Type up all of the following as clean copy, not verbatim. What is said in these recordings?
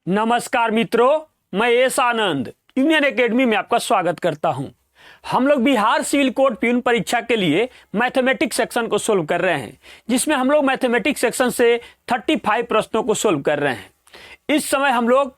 नमस्कार मित्रों, मैं एस आनंद यूनियन एकेडमी में आपका स्वागत करता हूं। हम लोग बिहार सिविल कोड प्यून परीक्षा के लिए मैथमेटिक्स सेक्शन को सोल्व कर रहे हैं, जिसमें हम लोग मैथमेटिक्स सेक्शन से 35 प्रश्नों को सोल्व कर रहे हैं। इस समय हम लोग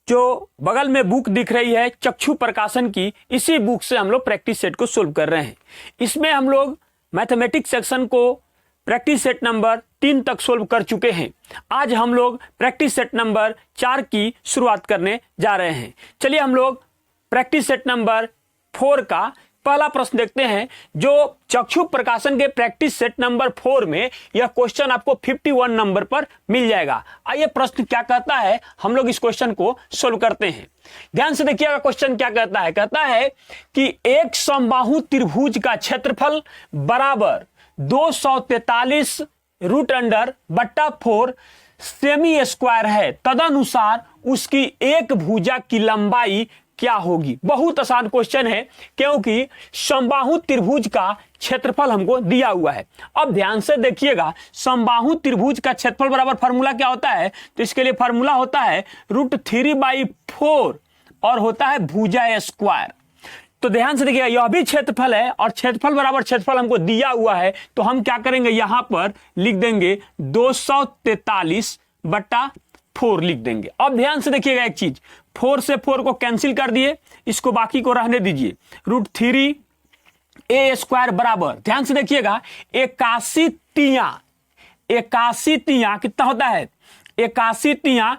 जो बगल में बुक दिख रही है चक्षु प्रकाशन की, इसी बुक से हम लोग प्रैक्टिस सेट को सोल्व कर रहे हैं। इसमें हम लोग मैथमेटिक्स सेक्शन को प्रैक्टिस सेट नंबर 3 तक सोल्व कर चुके हैं। आज हम लोग प्रैक्टिस सेट नंबर 4 की शुरुआत करने जा रहे हैं। चलिए हम लोग प्रैक्टिस सेट नंबर 4 का पहला प्रश्न देखते हैं, जो चक्षु प्रकाशन के प्रैक्टिस सेट नंबर 4 में यह क्वेश्चन आपको 51 नंबर पर मिल जाएगा। आइए प्रश्न क्या कहता है, हम लोग इस क्वेश्चन को सोल्व करते हैं। ध्यान से देखिएगा क्वेश्चन क्या कहता है। कहता है कि एक समबाहु त्रिभुज का क्षेत्रफल बराबर 243 रूट अंडर बट्टा 4 सेमी स्क्वायर है, तदनुसार उसकी एक भुजा की लंबाई क्या होगी। बहुत आसान क्वेश्चन है, क्योंकि समबाहु त्रिभुज का क्षेत्रफल हमको दिया हुआ है। अब ध्यान से देखिएगा, समबाहु त्रिभुज का क्षेत्रफल बराबर फार्मूला क्या होता है, तो इसके लिए फार्मूला होता है √3/4 और होता है भुजा स्क्वायर। तो ध्यान से देखिएगा, यह भी क्षेत्रफल है और क्षेत्रफल बराबर क्षेत्रफल हमको दिया हुआ है, तो हम क्या करेंगे, यहां पर लिख देंगे 243/4 लिख देंगे। अब ध्यान से देखिएगा एक चीज, 4 से 4 को कैंसिल कर दिए, इसको बाकी को रहने दीजिए। √3a² बराबर, ध्यान से देखिएगा 81 तियां कितना होता है, 81 तियां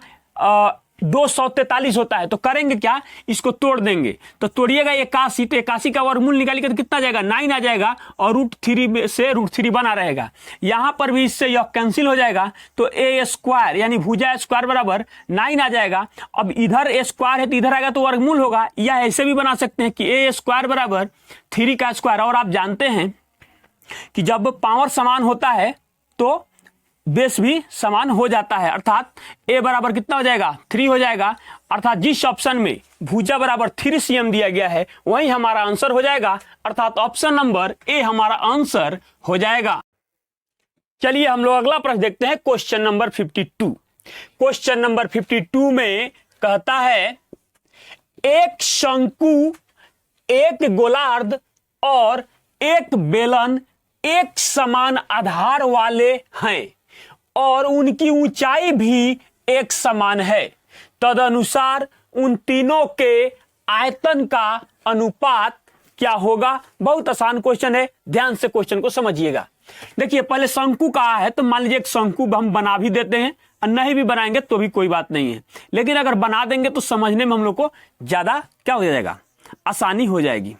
243 होता है। तो करेंगे क्या, इसको तोड़ देंगे। तो तोड़िएगा 81, तो 81 का वर्गमूल निकालिएगा तो कितना जाएगा, 9 आ जाएगा, और √3 से √3 बना रहेगा। यहां पर भी इससे यह कैंसिल हो जाएगा, तो a² यानी भुजा स्क्वायर बराबर 9 आ जाएगा। अब इधर a स्क्वायर है तो इधर आएगा तो वर्गमूल होगा, या ऐसे भी बना सकते हैं कि a² बराबर 3 का स्क्वायर। और आप जानते हैं कि जब पावर समान होता है तो बेस भी समान हो जाता है, अर्थात a बराबर कितना हो जाएगा, 3 हो जाएगा। अर्थात जिस ऑप्शन में भुजा बराबर 3 cm दिया गया है वही हमारा आंसर हो जाएगा, अर्थात ऑप्शन नंबर ए हमारा आंसर हो जाएगा। चलिए हम लोग अगला प्रश्न देखते हैं, क्वेश्चन नंबर 52। क्वेश्चन नंबर 52 में कहता है एक शंकु, एक गोलार्ध और एक बेलन एक समान आधार वाले हैं और उनकी ऊंचाई भी एक समान है, तदनुसार उन तीनों के आयतन का अनुपात क्या होगा। बहुत आसान क्वेश्चन है, ध्यान से क्वेश्चन को समझिएगा। देखिए पहले शंकु कहा है, तो मान लीजिए एक शंकु हम बना भी देते हैं, और नहीं भी बनाएंगे तो भी कोई बात नहीं है, लेकिन अगर बना देंगे तो समझने में हम लोग को ज्यादा क्या हो जाएगा, आसानी हो जाएगी।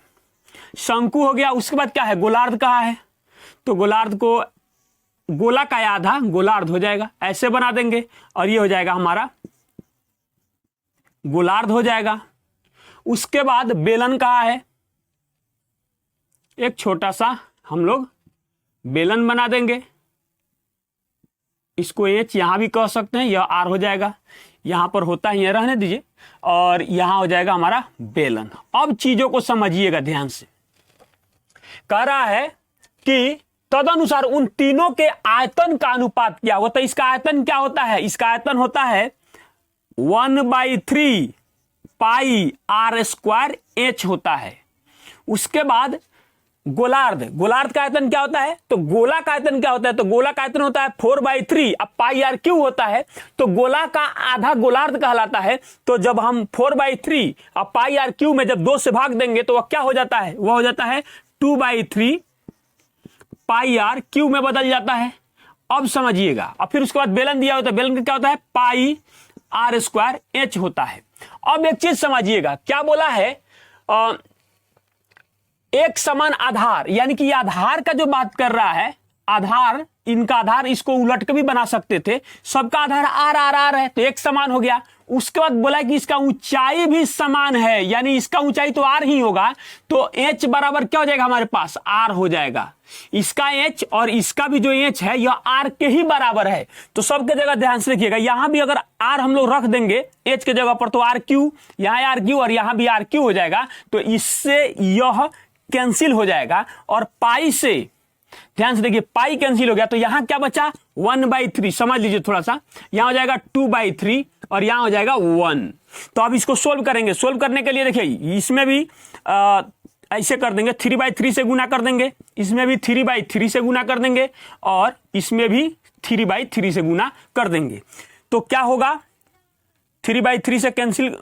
शंकु हो गया, उसके बाद क्या है, गोलार्ध कहा है, तो गोलार्ध को गोला का आधा गोलार्ध हो जाएगा, ऐसे बना देंगे और ये हो जाएगा हमारा गोलार्ध हो जाएगा। उसके बाद बेलन कहा है, एक छोटा सा हम लोग बेलन बना देंगे, इसको एच यहां भी कह सकते हैं, यह आर हो जाएगा, यहां पर होता है, यह रहने दीजिए, और यहां हो जाएगा हमारा बेलन। अब चीजों को समझिएगा ध्यान से। कह रहा है कि तदनुसार उन तीनों के आयतन का अनुपात क्या होता है। इसका आयतन क्या होता है, इसका आयतन होता है 1/3 πr² h होता है। उसके बाद गोलार्ध का आयतन क्या होता है, तो गोला का आयतन क्या होता है, तो गोला का आयतन होता है 4/3, अब πr³ होता है, तो गोला का आधा गोलार्ध कहलाता है। तो जब हम 4/3 अब πr³ में जब 2 से भाग देंगे तो वह क्या हो जाता है, वह हो जाता है 2/3 πr³ में बदल जाता है। अब समझिएगा, और फिर उसके बाद बेलन दिया होता है, बेलन का क्या होता है, πr² h होता है। अब एक चीज समझिएगा, क्या बोला है, एक समान आधार, यानी कि आधार का जो बात कर रहा है, आधार, इनका आधार इसको उलट के भी बना सकते थे, सबका आधार r है, तो एक समान हो गया। उसके बाद बोला कि इसका ऊंचाई भी समान है, यानी इसका ऊंचाई तो r ही होगा, तो h बराबर क्या हो जाएगा, हमारे पास r हो जाएगा। इसका h और इसका भी जो h है यह r के ही बराबर है। तो सबके जगह ध्यान से देखिएगा, यहां भी अगर r हम लोग रख देंगे h के जगह पर, तो r3, यहां r3 और यहां भी r3 हो जाएगा, तो इससे यह कैंसिल हो जाएगा। और पाई से ध्यान से देखिए, पाई कैंसिल हो गया, तो यहां क्या बचा, 1/3, समझ लीजिए थोड़ा सा, यहां हो जाएगा 2/3 और यहाँ हो जाएगा 1। तो अब इसको सोल्व करेंगे। सोल्व करने के लिए देखिए इसमें भी ऐसे कर देंगे, 3/3 से गुना कर देंगे, इसमें भी 3/3 से गुना कर देंगे और इसमें भी 3/3 से गुना कर देंगे। तो क्या होगा, 3/3 से कैंसिल,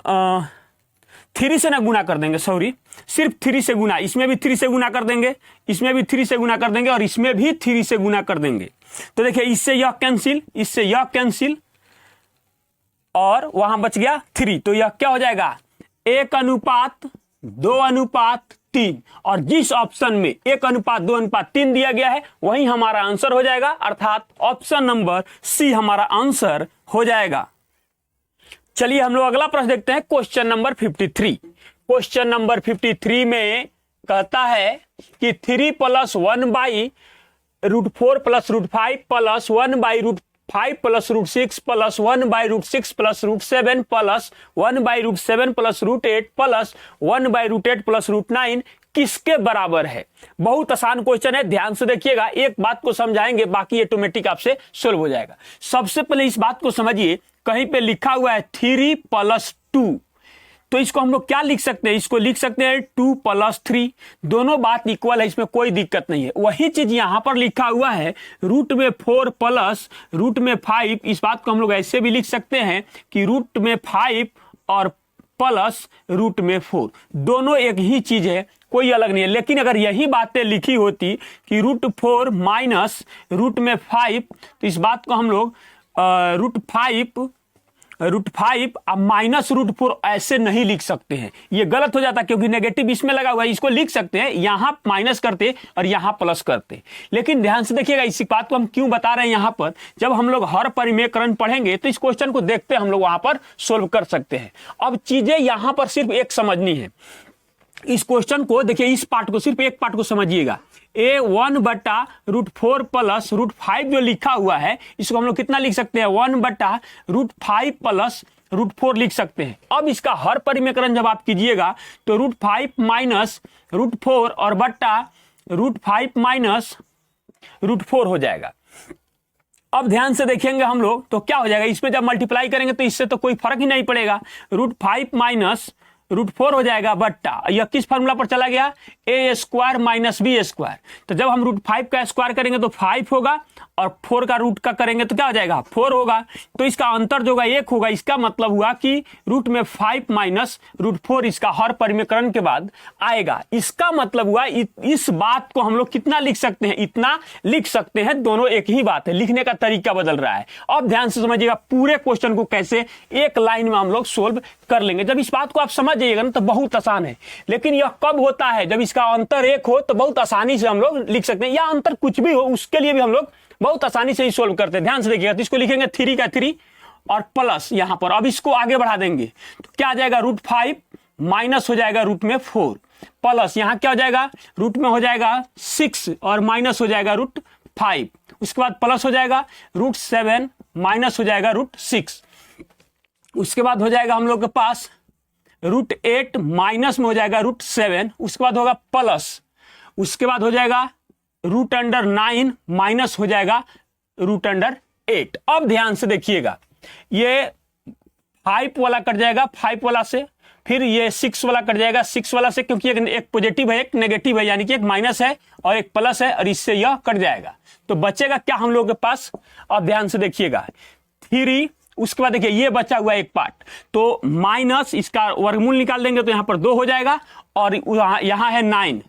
3 से ना गुना कर देंगे, सॉरी, सिर्फ 3 से गुना, इसमें भी 3 से गुना कर देंगे, इसमें भी 3 से गुना कर देंगे और इसमें भी 3 से गुना कर देंगे। तो देखिए इससे यह कैंसिल, इससे यह कैंसिल और वहां बच गया 3। तो यह क्या हो जाएगा, 1:2:3। और जिस ऑप्शन में 1:2:3 दिया गया है वही हमारा आंसर हो जाएगा, अर्थात ऑप्शन नंबर सी हमारा आंसर हो जाएगा। चलिए हम लोग अगला प्रश्न देखते हैं, क्वेश्चन नंबर 53। क्वेश्चन नंबर 53 में कहता है कि 3 + 1/√4 + √5 + 1/√5 + √6 + 1/√6 + √7 + 1/√7 + √8 + 1/√8 + √9 किसके बराबर है। बहुत आसान क्वेश्चन है, ध्यान से देखिएगा, एक बात को समझाएंगे, बाकी ऑटोमेटिक आपसे सोल्व हो जाएगा। सबसे पहले इस बात को समझिए, कहीं पे लिखा हुआ है 3 + 2, तो इसको हम लोग क्या लिख सकते हैं, इसको लिख सकते हैं 2 + 3। दोनों बात इक्वल है, इसमें कोई दिक्कत नहीं है। वही चीज यहां पर लिखा हुआ है √4 + √5, इस बात को हम लोग ऐसे भी लिख सकते हैं कि √5 और प्लस √4, दोनों एक ही चीज है, कोई अलग नहीं है। लेकिन अगर यही बातें लिखी होती कि √4 माइनस √5, तो इस बात को हम लोग √5 और माइनस √4 ऐसे नहीं लिख सकते हैं, ये गलत हो जाता क्योंकि नेगेटिव इसमें लगा हुआ है। इसको लिख सकते हैं, यहां माइनस करते और यहां प्लस करते। लेकिन ध्यान से देखिएगा, इसी बात को हम क्यों बता रहे हैं यहां पर, जब हम लोग हर परिमेयकरण पढ़ेंगे तो इस क्वेश्चन को देखते हम लोग वहां पर सोल्व कर सकते हैं। अब चीजें यहां पर सिर्फ एक समझनी है, इस क्वेश्चन को देखिए, इस पार्ट को, सिर्फ एक पार्ट को समझिएगा। A1/√4 + √5 जो लिखा हुआ है, इसको हम लोग कितना लिख सकते हैं, 1/√5 + √4 लिख सकते हैं। अब इसका हर परिमेयकरण जब आप कीजिएगा तो √5 माइनस √4 और बट्टा √5 माइनस √4 हो जाएगा। अब ध्यान से देखेंगे हम लोग तो क्या हो जाएगा, इसमें जब मल्टीप्लाई करेंगे तो इससे तो कोई फर्क ही नहीं पड़ेगा, √5 माइनस √4 हो जाएगा बट्टा, यह किस फॉर्मूला पर चला गया, a² माइनस b²। तो जब हम √5 का स्क्वायर करेंगे तो 5 होगा और 4 का रूट का करेंगे तो क्या हो जाएगा, 4 होगा। तो इसका अंतर जो होगा 1 होगा। इसका मतलब हुआ कि √5 माइनस √4 इसका हर परिमेयकरण के बाद आएगा। इसका मतलब हुआ इस बात को हम लोग कितना लिख सकते हैं, इतना लिख सकते हैं। दोनों एक ही बात है, लिखने का तरीका बदल रहा है। अब ध्यान से समझिएगा पूरे क्वेश्चन को कैसे एक लाइन में हम लोग सोल्व कर लेंगे। जब इस बात को आप समझ जाइएगा ना तो बहुत आसान है, लेकिन यह कब होता है, जब इसका अंतर 1 हो तो बहुत आसानी से हम लोग लिख सकते हैं, या अंतर कुछ भी हो उसके लिए भी हम लोग बहुत आसानी से ही सोल्व करते हैं। ध्यान से देखिएगा, तो इसको लिखेंगे 3 का 3 और प्लस यहां पर, अब इसको आगे बढ़ा देंगे तो क्या आ जाएगा, √5 माइनस हो जाएगा √4 प्लस यहां क्या हो जाएगा, रूट में हो जाएगा 6 और माइनस हो जाएगा √5, उसके बाद प्लस हो जाएगा √7 माइनस हो जाएगा √6, उसके बाद हो जाएगा हम लोग के पास √8 माइनस में हो जाएगा √7, उसके बाद होगा प्लस, उसके बाद हो जाएगा √9 माइनस हो जाएगा √8। अब ध्यान से देखिएगा, ये 5 वाला कट जाएगा 5 वाला से, फिर ये 6 वाला कट जाएगा 6 वाला से, क्योंकि एक पॉजिटिव है एक नेगेटिव है, यानी कि एक माइनस है और एक प्लस है, और इससे यह कट जाएगा। तो बचेगा क्या हम लोग के पास, अब ध्यान से देखिएगा 3, उसके बाद देखिए ये बचा हुआ एक पार्ट, तो माइनस इसका वर्गमूल निकाल देंगे तो यहां पर 2 हो जाएगा, और यहां है 9,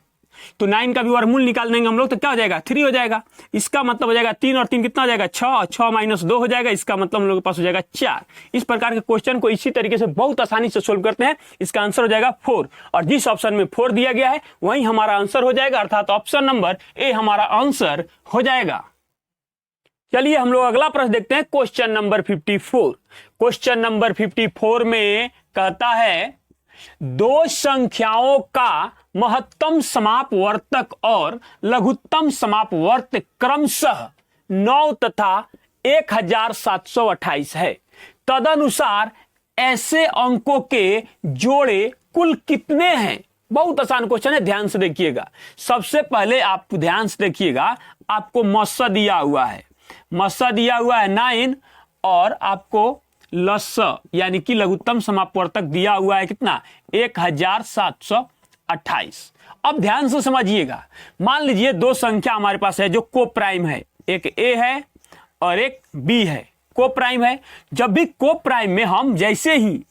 तो 9 का भी वर्गमूल निकाल देंगे हम लोग तो क्या हो जाएगा, 3 हो जाएगा। इसका मतलब हो जाएगा 3 और 3 कितना हो जाएगा, 6, और 6 माइनस 2 हो जाएगा, इसका मतलब हम लोग के पास हो जाएगा 4। इस प्रकार के क्वेश्चन को इसी तरीके से बहुत आसानी से सोल्व करते हैं। इसका आंसर हो जाएगा 4, और जिस ऑप्शन में 4 दिया गया है वही हमारा आंसर हो जाएगा, अर्थात ऑप्शन नंबर ए हमारा आंसर हो जाएगा। चलिए हम लोग अगला प्रश्न देखते हैं, क्वेश्चन नंबर 54। क्वेश्चन नंबर 54 में कहता है 2 संख्याओं का महत्तम समापवर्तक और लघुत्तम समापवर्तक क्रमशः 9 तथा 1728 है। तदनुसार ऐसे अंकों के जोड़े कुल कितने हैं। बहुत आसान क्वेश्चन है, ध्यान से देखिएगा। सबसे पहले आप ध्यान से देखिएगा, आपको मस्सा दिया हुआ है, मस्सा दिया हुआ है 9 और आपको लस यानी कि लघुत्तम समापवर्तक दिया हुआ है कितना 1728। अब ध्यान से समझिएगा, मान लीजिए दो संख्या हमारे पास है जो को प्राइम है, एक ए है और एक बी है, को प्राइम है। जब भी को प्राइम में हम जैसे ही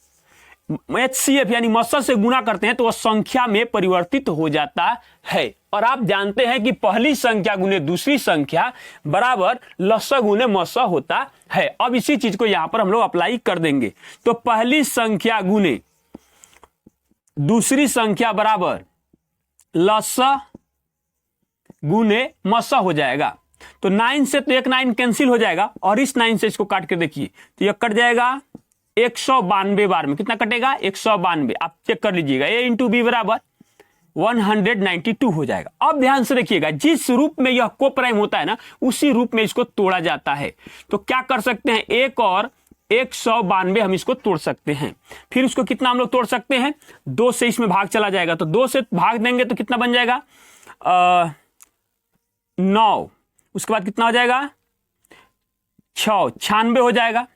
HCF यानी मस्सर से गुणा करते हैं तो वह संख्या में परिवर्तित हो जाता है। और आप जानते हैं कि पहली संख्या गुने दूसरी संख्या बराबर लस गुने मस्स होता है। अब इसी चीज को यहां पर हम लोग अप्लाई कर देंगे। तो पहली संख्या गुने दूसरी संख्या बराबर लस गुने मस्स हो जाएगा। तो 9 से तो एक 9 कैंसिल हो जाएगा और इस 9 से इसको काट के देखिए तो यह कट जाएगा 192 बार में। कितना कटेगा 192। आप चेक कर लीजिएगा, a इंटू बी बराबर 192 हो जाएगा। अब ध्यान से देखिएगा, जिस रूप में यह को प्राइम होता है ना उसी रूप में इसको तोड़ा जाता है। तो क्या कर सकते हैं, एक और 192 हम इसको तोड़ सकते हैं। फिर उसको कितना हम लोग तोड़ सकते हैं, 2 से इसमें भाग चला जाएगा। तो 2 से भाग देंगे तो कितना बन जाएगा 9। उसके बाद कितना हो जाएगा 6, 96 हो जाएगा।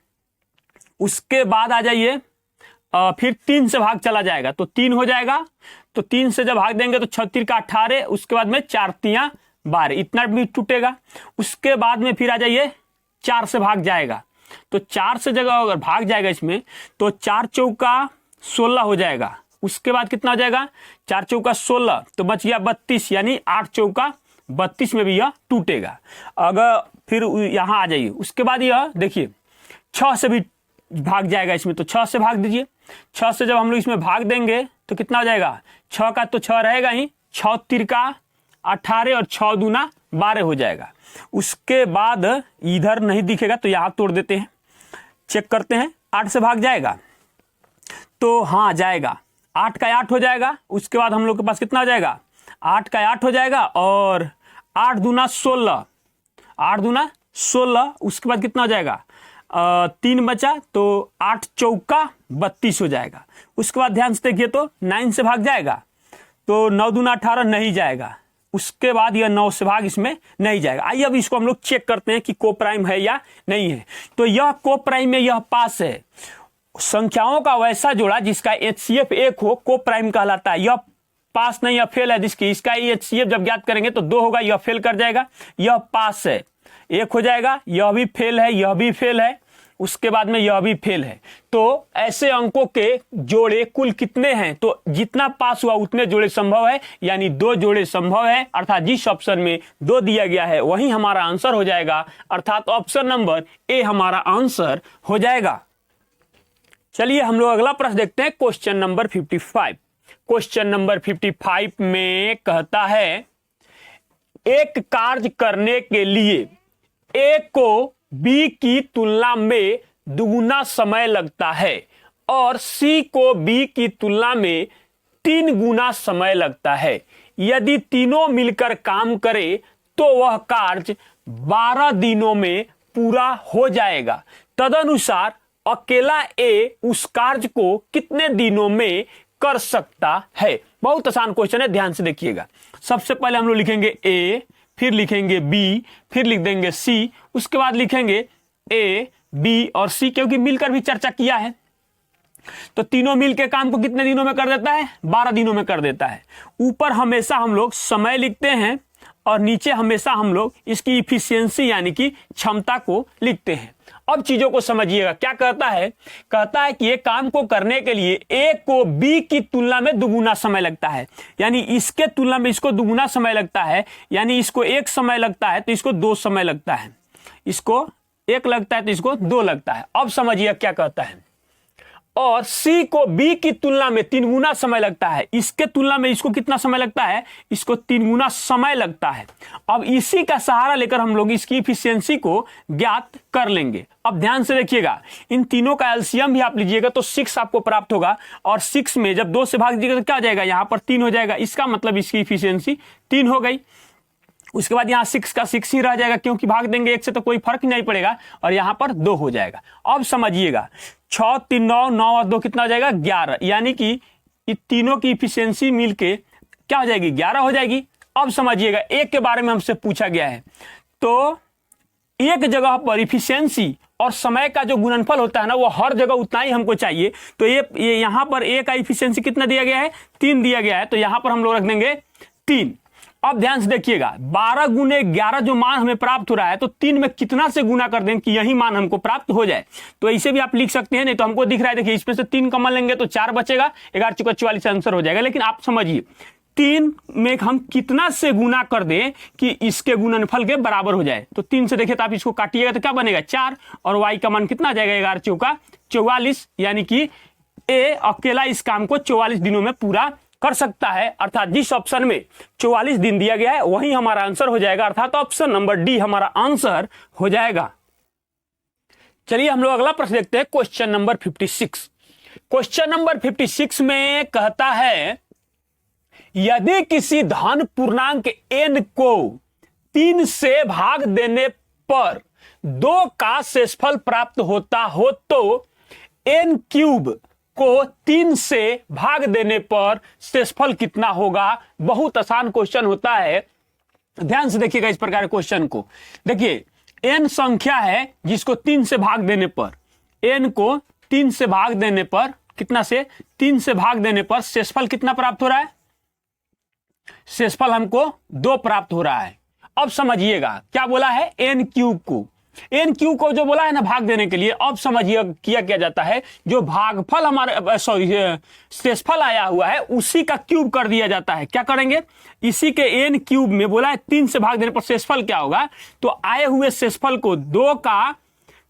उसके बाद आ जाइए फिर 3 से भाग चला जाएगा तो 3 हो जाएगा। तो 3 से जब भाग देंगे तो 36 का 18, उसके बाद में 4 तियां 12, इतना भी टूटेगा। उसके बाद में फिर आ जाइए 4 से भाग जाएगा तो 4 से जगह अगर भाग जाएगा इसमें तो 4 चौका 16 हो जाएगा। उसके बाद कितना हो जाएगा 4 चौका 16 तो बच गया 32, यानी 8 चौका 32 में भी यह टूटेगा। अगर फिर यहां आ जाइए, उसके बाद यह देखिए 6 से भी भाग जाएगा इसमें तो 6 से भाग दीजिए। 6 से जब हम लोग इसमें भाग देंगे तो कितना हो जाएगा 6 का तो 6 रहेगा ही, 6 तिरका 18 और 6 दूना 12 हो जाएगा। उसके बाद इधर नहीं दिखेगा तो यहां तोड़ देते हैं, चेक करते हैं 8 से भाग जाएगा तो हाँ जाएगा, 8 का 8 हो जाएगा। उसके बाद हम लोग के पास कितना हो जाएगा 8 का 8 हो जाएगा और 8 दूना 16, 8 दूना 16। उसके बाद कितना हो जाएगा 3 बचा तो 8 चौका 32 हो जाएगा। उसके बाद ध्यान से देखिए तो 9 से भाग जाएगा तो 9 दूना 18 नहीं जाएगा। उसके बाद यह 9 से भाग इसमें नहीं जाएगा। आइए अब इसको हम लोग चेक करते हैं कि को प्राइम है या नहीं है। तो यह को प्राइम में यह पास है। संख्याओं का वैसा जोड़ा जिसका HCF 1 हो को प्राइम कहलाता है। यह पास नहीं, यह फेल है। जिसकी इसका HCF जब ज्ञात करेंगे तो 2 होगा, यह फेल कर जाएगा। यह पास है, 1 हो जाएगा। यह भी फेल है, यह भी फेल है, उसके बाद में यह भी फेल है। तो ऐसे अंकों के जोड़े कुल कितने हैं, तो जितना पास हुआ उतने जोड़े संभव है, यानी 2 जोड़े संभव है। अर्थात जिस ऑप्शन में 2 दिया गया है वही हमारा आंसर हो जाएगा। अर्थात ऑप्शन नंबर ए हमारा आंसर हो जाएगा। चलिए हम लोग अगला प्रश्न देखते हैं, क्वेश्चन नंबर 55। क्वेश्चन नंबर 55 में कहता है एक कार्य करने के लिए ए को बी की तुलना में दुगुना समय लगता है और सी को बी की तुलना में 3 गुना समय लगता है। यदि तीनों मिलकर काम करे तो वह कार्य 12 दिनों में पूरा हो जाएगा। तदनुसार अकेला ए उस कार्य को कितने दिनों में कर सकता है। बहुत आसान क्वेश्चन है, ध्यान से देखिएगा। सबसे पहले हम लोग लिखेंगे ए, फिर लिखेंगे बी, फिर लिख देंगे सी, उसके बाद लिखेंगे ए बी और सी, क्योंकि मिलकर भी चर्चा किया है। तो तीनों मिलकर काम को कितने दिनों में कर देता है, 12 दिनों में कर देता है। ऊपर हमेशा हम लोग समय लिखते हैं और नीचे हमेशा हम लोग इसकी इफिशियंसी यानी कि क्षमता को लिखते हैं। अब चीजों को समझिएगा, क्या कहता है, कहता है कि ये काम को करने के लिए ए को बी की तुलना में दुगुना समय लगता है, यानी इसके तुलना में इसको दुगुना समय लगता है। यानी इसको 1 समय लगता है तो इसको 2 समय लगता है, इसको 1 लगता है तो इसको 2 लगता है। अब समझिए क्या कहता है, और सी को बी की तुलना में 3 गुना समय लगता है। इसके तुलना में इसको कितना समय लगता है, इसको 3 गुना समय लगता है। अब इसी का सहारा लेकर हम लोग इसकी इफिशियंसी को ज्ञात कर लेंगे। अब ध्यान से देखिएगा, इन तीनों का एलसीएम भी आप लीजिएगा तो 6 आपको प्राप्त होगा और 6 में जब 2 से भाग दीजिएगा तो क्या हो जाएगा, यहां पर 3 हो जाएगा। इसका मतलब इसकी इफिशियंसी 3 हो गई। उसके बाद यहाँ 6 का 6 ही रह जाएगा, क्योंकि भाग देंगे 1 से तो कोई फर्क नहीं पड़ेगा, और यहां पर 2 हो जाएगा। अब समझिएगा 6 3 9 9 और 2 कितना हो जाएगा 11, यानी कि इन तीनों की इफिशियंसी मिलके क्या हो जाएगी 11 हो जाएगी। अब समझिएगा एक के बारे में हमसे पूछा गया है, तो एक जगह पर इफिशियंसी और समय का जो गुणनफल होता है ना वो हर जगह उतना ही हमको चाहिए। तो ये यहां पर ए का इफिशियंसी कितना दिया गया है, 3 दिया गया है, तो यहां पर हम लोग रख देंगे 3। अब ध्यान से देखिएगा 12 गुने 11 जो मान हमें प्राप्त हो रहा है, तो 3 में कितना से गुना कर दें कि यही मान हमको प्राप्त हो जाए। तो ऐसे भी आप लिख सकते हैं, नहीं तो हमको दिख रहा है, देखिए इसमें से 3 कॉमन लेंगे तो 4 बचेगा, 11 चौका 44 आंसर हो जाएगा। लेकिन आप समझिए 3 में हम कितना से गुना कर दें कि इसके गुणनफल के बराबर हो जाए। तो 3 से देखिए तो आप इसको काटिएगा तो क्या बनेगा 4, और y का मान कितना आ जाएगा 11 चौका 44, यानी कि ए अकेला इस काम को 44 दिनों में पूरा कर सकता है। अर्थात जिस ऑप्शन में 44 दिन दिया गया है वही हमारा आंसर हो जाएगा, अर्थात ऑप्शन नंबर डी हमारा आंसर हो जाएगा। चलिए हम लोग अगला प्रश्न देखते हैं, क्वेश्चन नंबर 56। क्वेश्चन नंबर 56 में कहता है यदि किसी धन पूर्णांक n को 3 से भाग देने पर 2 का शेषफल प्राप्त होता हो तो n क्यूब को 3 से भाग देने पर शेषफल कितना होगा। बहुत आसान क्वेश्चन होता है, ध्यान से देखिएगा इस प्रकार के क्वेश्चन को। देखिए n संख्या है जिसको 3 से भाग देने पर, n को 3 से भाग देने पर कितना से 3 से भाग देने पर शेषफल कितना प्राप्त हो रहा है, शेषफल हमको 2 प्राप्त हो रहा है। अब समझिएगा क्या बोला है, n क्यूब को जो बोला है ना भाग देने के लिए, अब समझिए किया जाता है, जो भागफल हमारे शेषफल आया हुआ है उसी का क्यूब कर दिया जाता है। क्या करेंगे, इसी के n क्यूब में बोला है 3 से भाग देने पर शेषफल क्या होगा, तो आए हुए शेषफल को 2 का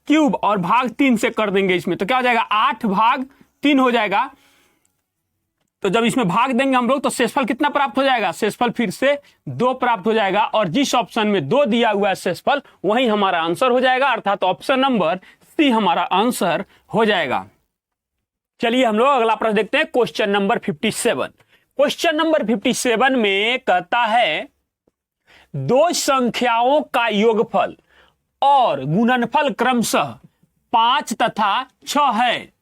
क्यूब और भाग 3 से कर देंगे इसमें, तो क्या हो जाएगा 8 भाग 3 हो जाएगा। तो जब इसमें भाग देंगे हम लोग तो शेषफल कितना प्राप्त हो जाएगा, शेषफल फिर से 2 प्राप्त हो जाएगा, और जिस ऑप्शन में 2 दिया हुआ है शेषफल वही हमारा आंसर हो जाएगा, अर्थात ऑप्शन नंबर सी हमारा आंसर हो जाएगा। चलिए हम लोग अगला प्रश्न देखते हैं, क्वेश्चन नंबर 57। क्वेश्चन नंबर 57 में कहता है 2 संख्याओं का योगफल और गुणनफल क्रमशः 5 तथा 6 है,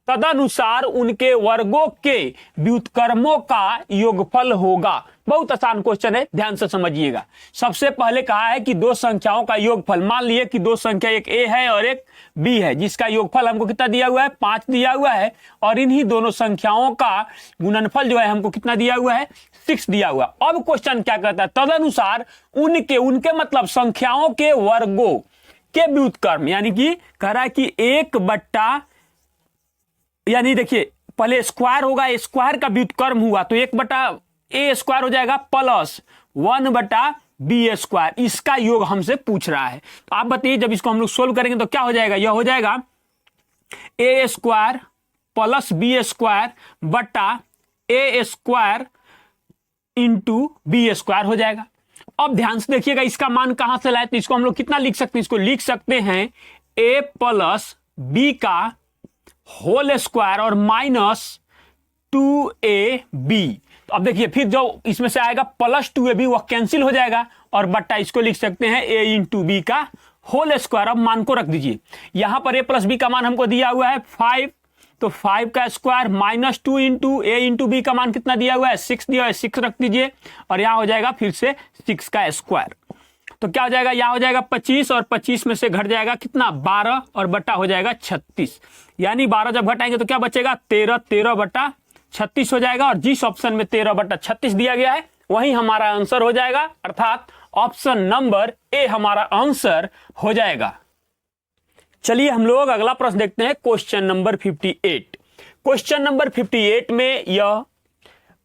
तदनुसार उनके वर्गों के व्युत्क्रमों का योगफल होगा। बहुत आसान क्वेश्चन है, ध्यान से समझिएगा। सबसे पहले कहा है कि 2 संख्याओं का योगफल, मान लिए कि 2 संख्या एक ए है और एक बी है, जिसका योगफल हमको कितना दिया हुआ है 5 दिया हुआ है, और इन्हीं दोनों संख्याओं का गुणनफल जो है हमको कितना दिया हुआ है 6 दिया हुआ। अब क्वेश्चन क्या कहता है, तदनुसार उनके मतलब संख्याओं के वर्गों के व्युत्क्रम, यानी कि कह रहा है कि 1 बट्टा, यानी देखिए पहले स्क्वायर होगा, स्क्वायर का व्युत्क्रम हुआ तो 1 बटा ए स्क्वायर हो जाएगा प्लस 1 बटा बी स्क्वायर, इसका योग हमसे पूछ रहा है। तो आप बताइए जब इसको हम लोग सोल्व करेंगे तो क्या हो जाएगा, यह हो जाएगा ए स्क्वायर प्लस बी स्क्वायर बटा ए स्क्वायर इंटू बी स्क्वायर हो जाएगा। अब ध्यान से देखिएगा इसका मान कहां से लाए, तो इसको हम लोग कितना लिख सकते हैं, इसको लिख सकते हैं ए प्लस बी का होल स्क्वायर और माइनस 2ab। तो अब देखिए फिर जो इसमें से आएगा प्लस 2ab वह कैंसिल हो जाएगा, और बट्टा इसको लिख सकते हैं a इंटू बी का होल स्क्वायर। अब मान को रख दीजिए, यहां पर a प्लस बी का मान हमको दिया हुआ है 5, तो 5 का स्क्वायर माइनस 2 इंटू ए इंटू बी का मान कितना दिया हुआ है 6 दिया है, 6 रख दीजिए, और यहां हो जाएगा फिर से 6 का स्क्वायर। तो क्या हो जाएगा, यहां हो जाएगा 25, और 25 में से घट जाएगा कितना 12, और बटा हो जाएगा 36, यानी 12 जब घटाएंगे तो क्या बचेगा 13 बटा 36 हो जाएगा, और जिस ऑप्शन में 13 बटा 36 दिया गया है वही हमारा आंसर हो जाएगा, अर्थात ऑप्शन नंबर ए हमारा आंसर हो जाएगा। चलिए हम लोग अगला प्रश्न देखते हैं, क्वेश्चन नंबर 58। क्वेश्चन नंबर 58 में यह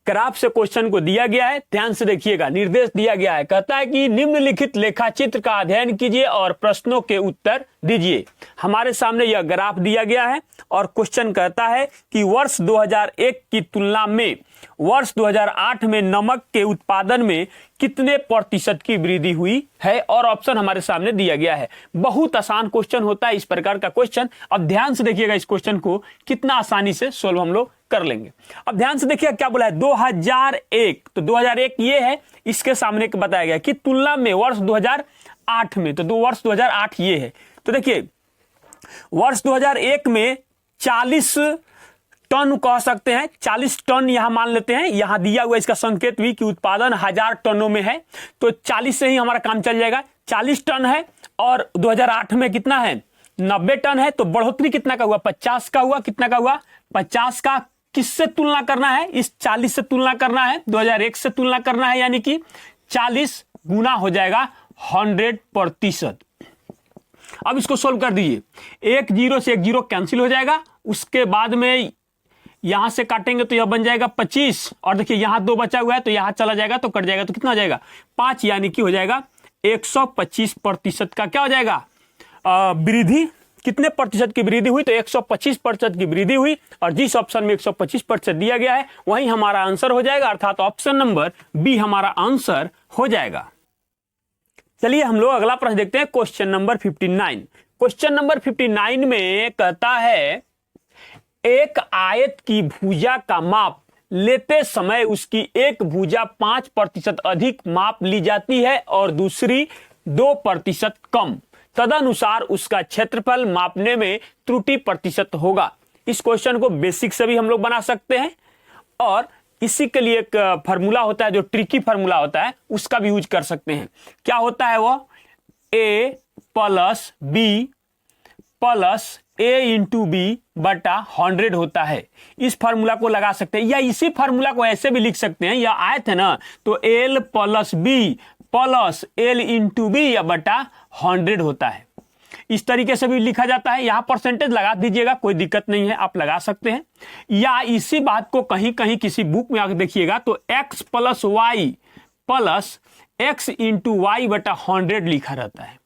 ग्राफ से क्वेश्चन को दिया गया है, ध्यान से देखिएगा, निर्देश दिया गया है, कहता है कि निम्नलिखित लेखाचित्र का अध्ययन कीजिए और प्रश्नों के उत्तर दीजिए। हमारे सामने यह ग्राफ दिया गया है और क्वेश्चन कहता है कि वर्ष 2001 की तुलना में वर्ष 2008 में नमक के उत्पादन में कितने प्रतिशत की वृद्धि हुई है, और ऑप्शन हमारे सामने दिया गया है। बहुत आसान क्वेश्चन होता है इस प्रकार का क्वेश्चन। अब ध्यान से देखिएगा इस क्वेश्चन को कितना आसानी से सोल्व हम लोग कर लेंगे। अब ध्यान से देखिए क्या बोला है 2001, तो 2001 ये है, इसके सामने बताया गया कि तुलना में वर्ष 2008 में, तो वर्ष 2008 ये है। तो देखिए वर्ष 2001 में 40 टन कह सकते हैं, 40 टन यहां मान लेते हैं, यहां दिया हुआ इसका संकेत भी कि उत्पादन 1000 टनों में है, तो 40 से ही हमारा काम चल जाएगा। 40 टन है और 2008 में कितना है 90 टन है तो बढ़ोतरी कितना का हुआ, 50 का हुआ। कितना का हुआ, 50 का। किससे तुलना करना है, इस 40 से तुलना करना है, 2001 से तुलना करना है, यानी कि 40 गुना हो जाएगा 100%। अब इसको सोल्व कर दीजिए, एक जीरो से एक जीरो कैंसिल हो जाएगा, उसके बाद में यहां से काटेंगे तो यह बन जाएगा 25, और देखिए यहां 2 बचा हुआ है तो यहां चला जाएगा तो कट जाएगा, तो कितना हो जाएगा 5, यानी कि हो जाएगा 125% का क्या हो जाएगा वृद्धि। कितने प्रतिशत की वृद्धि हुई, तो 125% की वृद्धि हुई, और जिस ऑप्शन में 125% दिया गया है वही हमारा आंसर हो जाएगा, अर्थात ऑप्शन नंबर बी हमारा आंसर हो जाएगा। चलिए हम लोग अगला प्रश्न देखते हैं, क्वेश्चन नंबर 59। क्वेश्चन नंबर 59 में कहता है एक आयत की भुजा का माप लेते समय उसकी एक भुजा 5% अधिक माप ली जाती है और दूसरी 2% कम, तदनुसार उसका क्षेत्रफल मापने में त्रुटि प्रतिशत होगा। इस क्वेश्चन को बेसिक से भी हम लोग बना सकते हैं, और इसी के लिए एक फार्मूला होता है जो ट्रिकी फार्मूला होता है, उसका भी यूज कर सकते हैं। क्या होता है वो, a plus B plus a into B बटा 100 होता है। इस फार्मूला को लगा सकते हैं, या इसी फार्मूला को ऐसे भी लिख सकते हैं, या आयत है ना तो l plus B plus l into B या बटा 100 होता है। इस तरीके से भी लिखा जाता है, यहां परसेंटेज लगा दीजिएगा, कोई दिक्कत नहीं है, आप लगा सकते हैं। या इसी बात को कहीं कहीं किसी बुक में आकर देखिएगा तो x plus Y plus x into Y बटा 100 लिखा रहता है।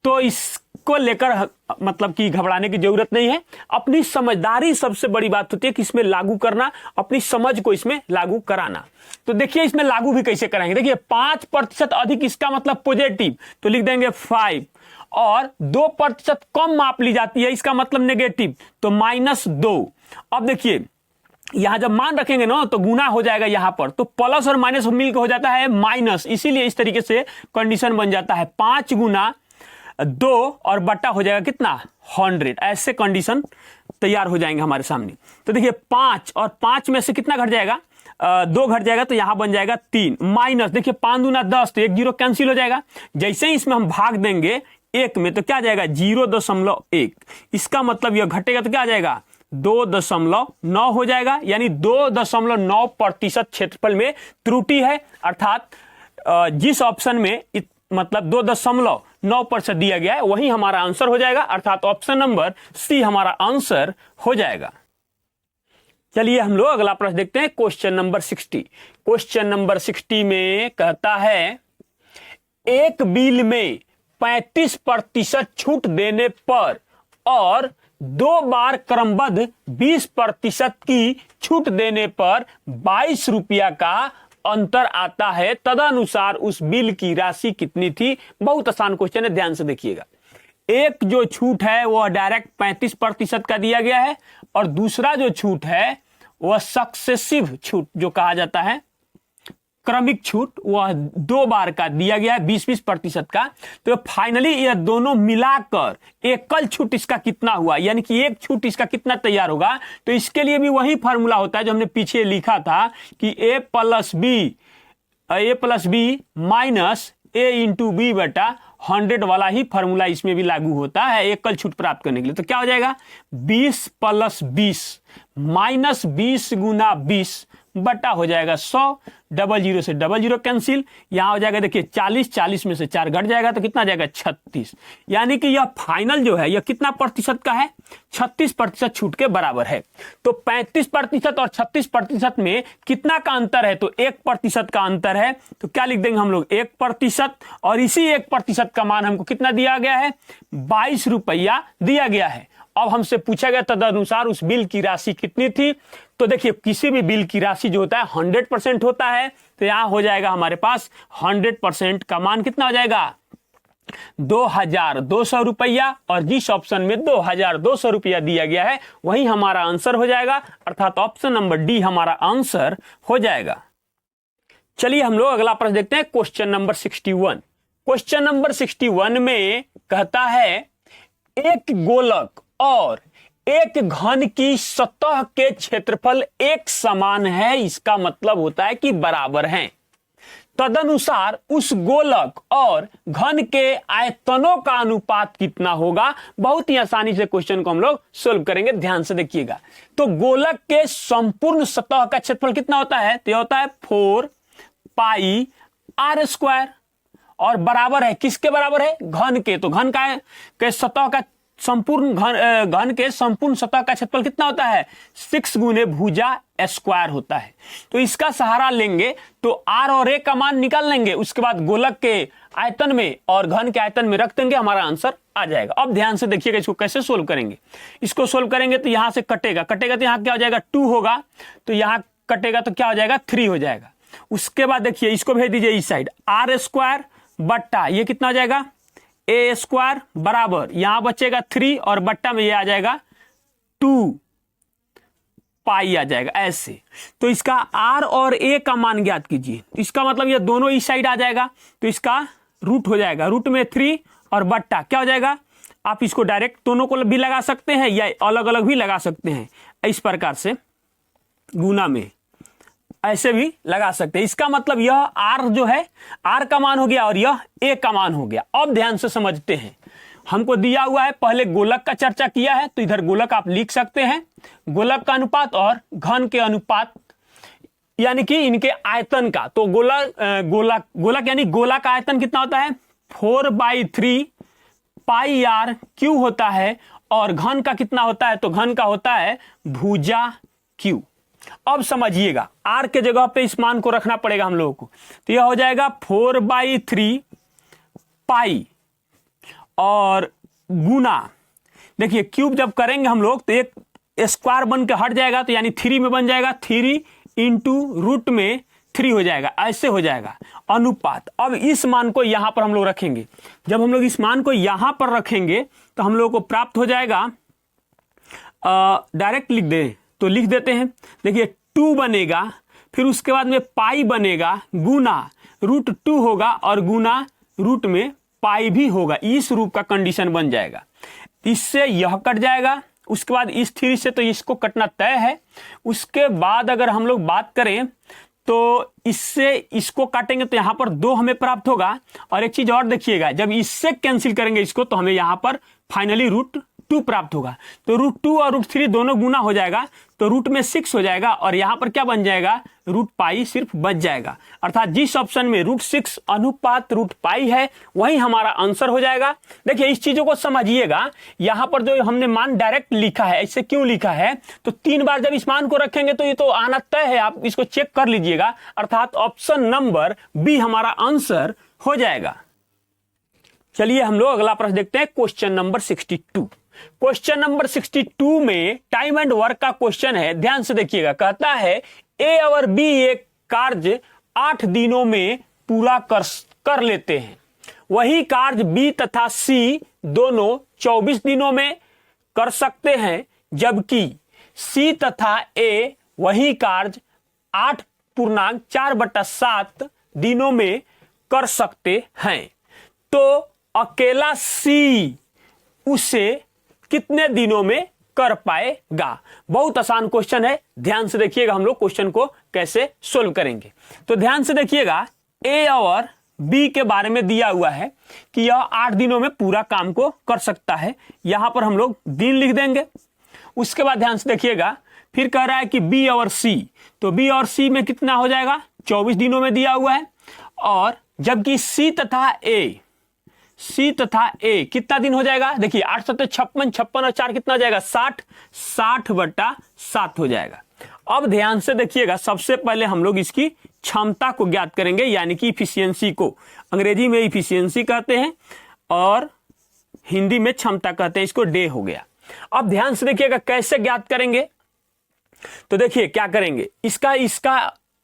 तो इसको लेकर मतलब कि घबराने की जरूरत नहीं है, अपनी समझदारी सबसे बड़ी बात होती है कि इसमें लागू करना, अपनी समझ को इसमें लागू कराना। तो देखिए इसमें लागू भी कैसे कराएंगे, देखिए 5% अधिक इसका मतलब पॉजिटिव, तो लिख देंगे 5, और 2% कम माप ली जाती है इसका मतलब नेगेटिव, तो -2। अब देखिए यहां जब मान रखेंगे ना तो गुना हो जाएगा, यहां पर तो प्लस और माइनस मिलकर हो जाता है माइनस, इसीलिए इस तरीके से कंडीशन बन जाता है 5 गुना 2 और बटा हो जाएगा कितना 100, ऐसे कंडीशन तैयार हो जाएंगे हमारे सामने। तो देखिए 5 और 5 में से कितना घट जाएगा, 2 घट जाएगा तो यहां बन जाएगा 3, माइनस देखिए 5 दूना 10 तो 1 जीरो कैंसिल हो जाएगा। जैसे ही इसमें हम भाग देंगे 1 में तो क्या आ जाएगा 0.1, इसका मतलब यह घटेगा तो क्या आ जाएगा 2.9 हो जाएगा, यानी 2.9% क्षेत्रफल में त्रुटि है, अर्थात जिस ऑप्शन में मतलब 2.9% दिया गया है वही हमारा आंसर हो जाएगा, अर्थात ऑप्शन नंबर सी हमारा आंसर हो जाएगा। चलिए हम लोग अगला प्रश्न देखते हैं, क्वेश्चन नंबर 60। क्वेश्चन नंबर 60 में कहता है एक बिल में 35% छूट देने पर और 2 बार क्रमबद्ध 20% की छूट देने पर 22 रुपया का अंतर आता है, तदनुसार उस बिल की राशि कितनी थी। बहुत आसान क्वेश्चन है, ध्यान से देखिएगा। एक जो छूट है वह डायरेक्ट 35% का दिया गया है, और दूसरा जो छूट है वह सक्सेसिव छूट जो कहा जाता है, क्रमिक छूट, वह 2 बार का दिया गया है 20% का। तो फाइनली यह दोनों मिलाकर एकल छूट इसका कितना हुआ, यानी कि एक छूट इसका कितना तैयार होगा। तो इसके लिए भी वही फार्मूला होता है जो हमने पीछे लिखा था कि a plus B minus a into B बटा 100 वाला ही फार्मूला इसमें भी लागू होता है एकल छूट प्राप्त करने के लिए। तो क्या हो जाएगा 20 प्लस 20 माइनस 20 गुना 20 बटा हो जाएगा 100, 00 से 00 कैंसिल, यहां हो जाएगा देखिए 40 में से 4 घट जाएगा तो कितना जाएगा 36, यानी कि यह फाइनल जो है यह कितना प्रतिशत का है 36% छूट के बराबर है। तो 35% और 36% में कितना का अंतर है, तो 1% का अंतर है। तो क्या लिख देंगे हम लोग 1%, और इसी 1% का मान हमको कितना दिया गया है 22 रुपया दिया गया है। अब हमसे पूछा गया तदनुसार उस बिल की राशि कितनी थी। तो देखिए किसी भी बिल की राशि जो होता है 100% होता है, तो यहां हो जाएगा हमारे पास 100% का मान कितना हो जाएगा 2200 रुपया, और जिस ऑप्शन में 2200 रुपया दिया गया है वही हमारा आंसर हो जाएगा, अर्थात ऑप्शन नंबर डी हमारा आंसर हो जाएगा। चलिए हम लोग अगला प्रश्न देखते हैं, क्वेश्चन नंबर 61। क्वेश्चन नंबर 61 में कहता है एक गोलक और एक घन की सतह के क्षेत्रफल एक समान है, इसका मतलब होता है कि बराबर हैं। तदनुसार उस गोलक और घन के आयतनों का अनुपात कितना होगा। बहुत ही आसानी से क्वेश्चन को हम लोग सोल्व करेंगे, ध्यान से देखिएगा। तो गोलक के संपूर्ण सतह का क्षेत्रफल कितना होता है, तो यह होता है 4 पाई आर स्क्वायर, और बराबर है किसके बराबर है, घन के। तो घन का के सतह का संपूर्ण घन के संपूर्ण सतह का क्षेत्रफल कितना होता है, 6 गुने भुजा स्क्वायर होता है। तो इसका सहारा लेंगे तो आर और ए का मान निकाल लेंगे, उसके बाद गोलक के आयतन में और घन के आयतन में रख देंगे, हमारा आंसर आ जाएगा। अब ध्यान से देखिएगा इसको कैसे सोल्व करेंगे। इसको सोल्व करेंगे तो यहां से कटेगा तो यहां क्या हो जाएगा, 2 होगा, तो यहां कटेगा तो क्या हो जाएगा, 3 हो जाएगा। उसके बाद देखिए इसको भेज दीजिए इस साइड, आर स्क्वायर बट्टा ये कितना हो जाएगा, ए स्क्वायर बराबर यहां बचेगा 3 और बट्टा में ये आ जाएगा 2 पाई आ जाएगा ऐसे। तो इसका आर और ए का मान ज्ञात कीजिए। इसका मतलब ये दोनों इस साइड आ जाएगा, तो इसका रूट हो जाएगा, रूट में 3 और बट्टा क्या हो जाएगा। आप इसको डायरेक्ट दोनों को भी लगा सकते हैं या अलग अलग भी लगा सकते हैं, इस प्रकार से गुना में ऐसे भी लगा सकते हैं। इसका मतलब यह आर जो है, आर का मान हो गया और यह ए का मान हो गया। अब ध्यान से समझते हैं, हमको दिया हुआ है, पहले गोलक का चर्चा किया है तो इधर गोलक आप लिख सकते हैं, गोलक का अनुपात और घन के अनुपात यानी कि इनके आयतन का। तो गोलक यानी गोला का आयतन कितना होता है, 4/3 पाई आर क्यू होता है, और घन का कितना होता है, तो घन का होता है भुजा क्यू। अब समझिएगा, आर के जगह पे इस मान को रखना पड़ेगा हम लोगों को, तो यह हो जाएगा 4/3 पाई और गुना, देखिए क्यूब जब करेंगे हम लोग तो एक स्क्वायर बन के हट जाएगा, तो यानी 3 में बन जाएगा, 3 इंटू रूट में 3 हो जाएगा, ऐसे हो जाएगा अनुपात। अब इस मान को यहां पर हम लोग रखेंगे, जब हम लोग इस मान को यहां पर रखेंगे तो हम लोग को प्राप्त हो जाएगा, डायरेक्ट लिख दें तो लिख देते हैं, देखिए 2 बनेगा, फिर उसके बाद में पाई बनेगा, गुना √2 होगा और गुना रूट में पाई भी होगा, इस रूप का कंडीशन बन जाएगा। इससे यह कट जाएगा, उसके बाद इस 3 से तो इसको कटना तय है। उसके बाद अगर हम लोग बात करें तो इससे इसको काटेंगे तो यहां पर 2 हमें प्राप्त होगा। और एक चीज और देखिएगा, जब इससे कैंसिल करेंगे इसको तो हमें यहां पर फाइनली √2 प्राप्त होगा। तो √2 और √3 दोनों गुना हो जाएगा, तो रूट में 6 हो जाएगा, और यहां पर क्या बन जाएगा, रूट पाई सिर्फ बच जाएगा। अर्थात जिस ऑप्शन में √6 अनुपात रूट पाई है वही हमारा आंसर हो जाएगा। देखिए इस चीजों को समझिएगा, यहां पर जो हमने मान डायरेक्ट लिखा है, ऐसे क्यों लिखा है, तो 3 बार जब इस मान को रखेंगे तो ये तो आना तय है, आप इसको चेक कर लीजिएगा। अर्थात ऑप्शन नंबर बी हमारा आंसर हो जाएगा। चलिए हम लोग अगला प्रश्न देखते हैं, क्वेश्चन नंबर 62। क्वेश्चन नंबर 62 में टाइम एंड वर्क का क्वेश्चन है, ध्यान से देखिएगा। कहता है ए और बी एक कार्य 8 दिनों में पूरा कर लेते हैं, वही कार्य बी तथा सी दोनों 24 दिनों में कर सकते हैं, जबकि सी तथा ए वही कार्य 8.4/7 दिनों में कर सकते हैं। तो अकेला सी उसे कितने दिनों में कर पाएगा। बहुत आसान क्वेश्चन है, ध्यान से देखिएगा हम लोग क्वेश्चन को कैसे सोल्व करेंगे। तो ध्यान से देखिएगा, ए और बी के बारे में दिया हुआ है कि यह 8 दिनों में पूरा काम को कर सकता है। यहां पर हम लोग दिन लिख देंगे। उसके बाद ध्यान से देखिएगा, फिर कह रहा है कि बी और सी, तो बी और सी में कितना हो जाएगा, 24 दिनों में दिया हुआ है। और जबकि सी तथा ए कितना दिन हो जाएगा, देखिए 8 7 56, 56 और 4 कितना हो जाएगा, 60, 60/7 हो जाएगा। अब ध्यान से देखिएगा, सबसे पहले हम लोग इसकी क्षमता को ज्ञात करेंगे, यानी कि इफिशियंसी को। अंग्रेजी में इफिशियंसी कहते हैं और हिंदी में क्षमता कहते हैं, इसको डे हो गया। अब ध्यान से देखिएगा कैसे ज्ञात करेंगे, तो देखिए क्या करेंगे, इसका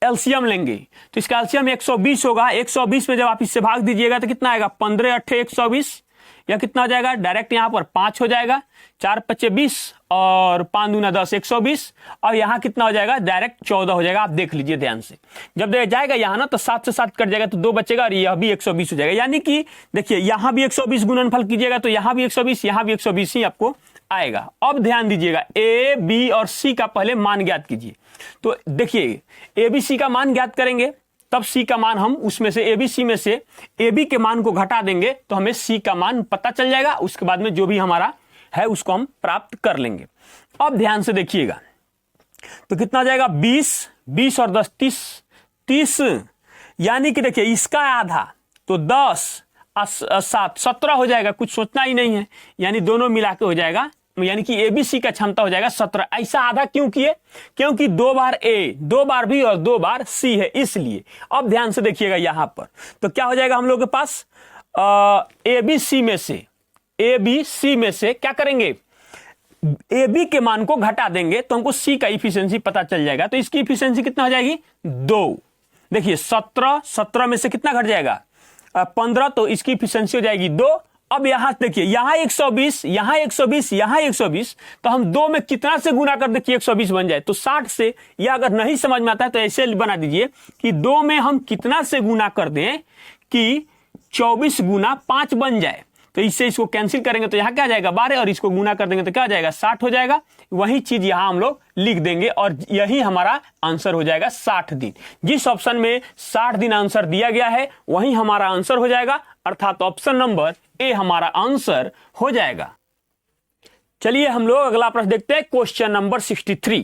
एलसीएम लेंगे, तो इसका एलसीएम 120 होगा। 120 में जब आप इससे भाग दीजिएगा तो कितना आएगा, 15 8 120, या कितना हो जाएगा, डायरेक्ट यहां पर 5 हो जाएगा, 4 5 20 और 5 दूना 10, 120। और यहां कितना हो जाएगा, डायरेक्ट 14 हो जाएगा। आप देख लीजिए ध्यान से, जब जाएगा यहां ना तो 7 से 7 कट जाएगा तो 2 बचेगा, और यह भी 120 हो जाएगा। यानी कि देखिए यहां भी 120 गुणनफल कीजिएगा तो यहां भी 120, यहां भी 120 ही आपको आएगा। अब ध्यान दीजिएगा, ए बी और सी का पहले मान ज्ञात कीजिए। तो देखिए ए बी सी का मान ज्ञात करेंगे तब सी का मान हम उसमें से एबीसी में से एबी के मान को घटा देंगे तो हमें सी का मान पता चल जाएगा। उसके बाद में जो भी हमारा है उसको हम प्राप्त कर लेंगे। अब ध्यान से देखिएगा, तो कितना जाएगा 20 और 10 30 यानी कि देखिए इसका आधा तो 10 7 17 हो जाएगा, कुछ सोचना ही नहीं है, यानी दोनों मिला के हो जाएगा, यानी कि एबीसी का क्षमता हो जाएगा 17। ऐसा आधा क्यों किए? क्योंकि 2 बार ए, 2 बार बी और 2 बार सी है, इसलिए। अब ध्यान से देखिएगा यहां पर, तो क्या हो जाएगा हम लोग के पास एबीसी में से क्या करेंगे, ए बी के मान को घटा देंगे तो हमको सी का इफिशियंसी पता चल जाएगा। तो इसकी इफिशियंसी कितना हो जाएगी 2। देखिए 17 में से कितना घट जाएगा 15, तो इसकी इफिशियंसी हो जाएगी 2। अब यहां देखिए, यहां 120, यहां 120, यहां 120, तो हम 2 में कितना से गुना कर दे कि 120 बन जाए, तो 60 से। यह अगर नहीं समझ में आता है तो ऐसे बना दीजिए कि 2 में हम कितना से गुना कर दें कि 24 गुना 5 बन जाए। तो इससे इसको कैंसिल करेंगे तो यहां क्या आ जाएगा 12, और इसको गुना कर देंगे तो क्या हो जाएगा 60 हो जाएगा। वही चीज यहां हम लोग लिख देंगे और यही हमारा आंसर हो जाएगा 60 दिन। जिस ऑप्शन में 60 दिन आंसर दिया गया है वही हमारा आंसर हो जाएगा, अर्थात ऑप्शन नंबर ए हमारा आंसर हो जाएगा। चलिए हम लोग अगला प्रश्न देखते हैं, क्वेश्चन नंबर 63।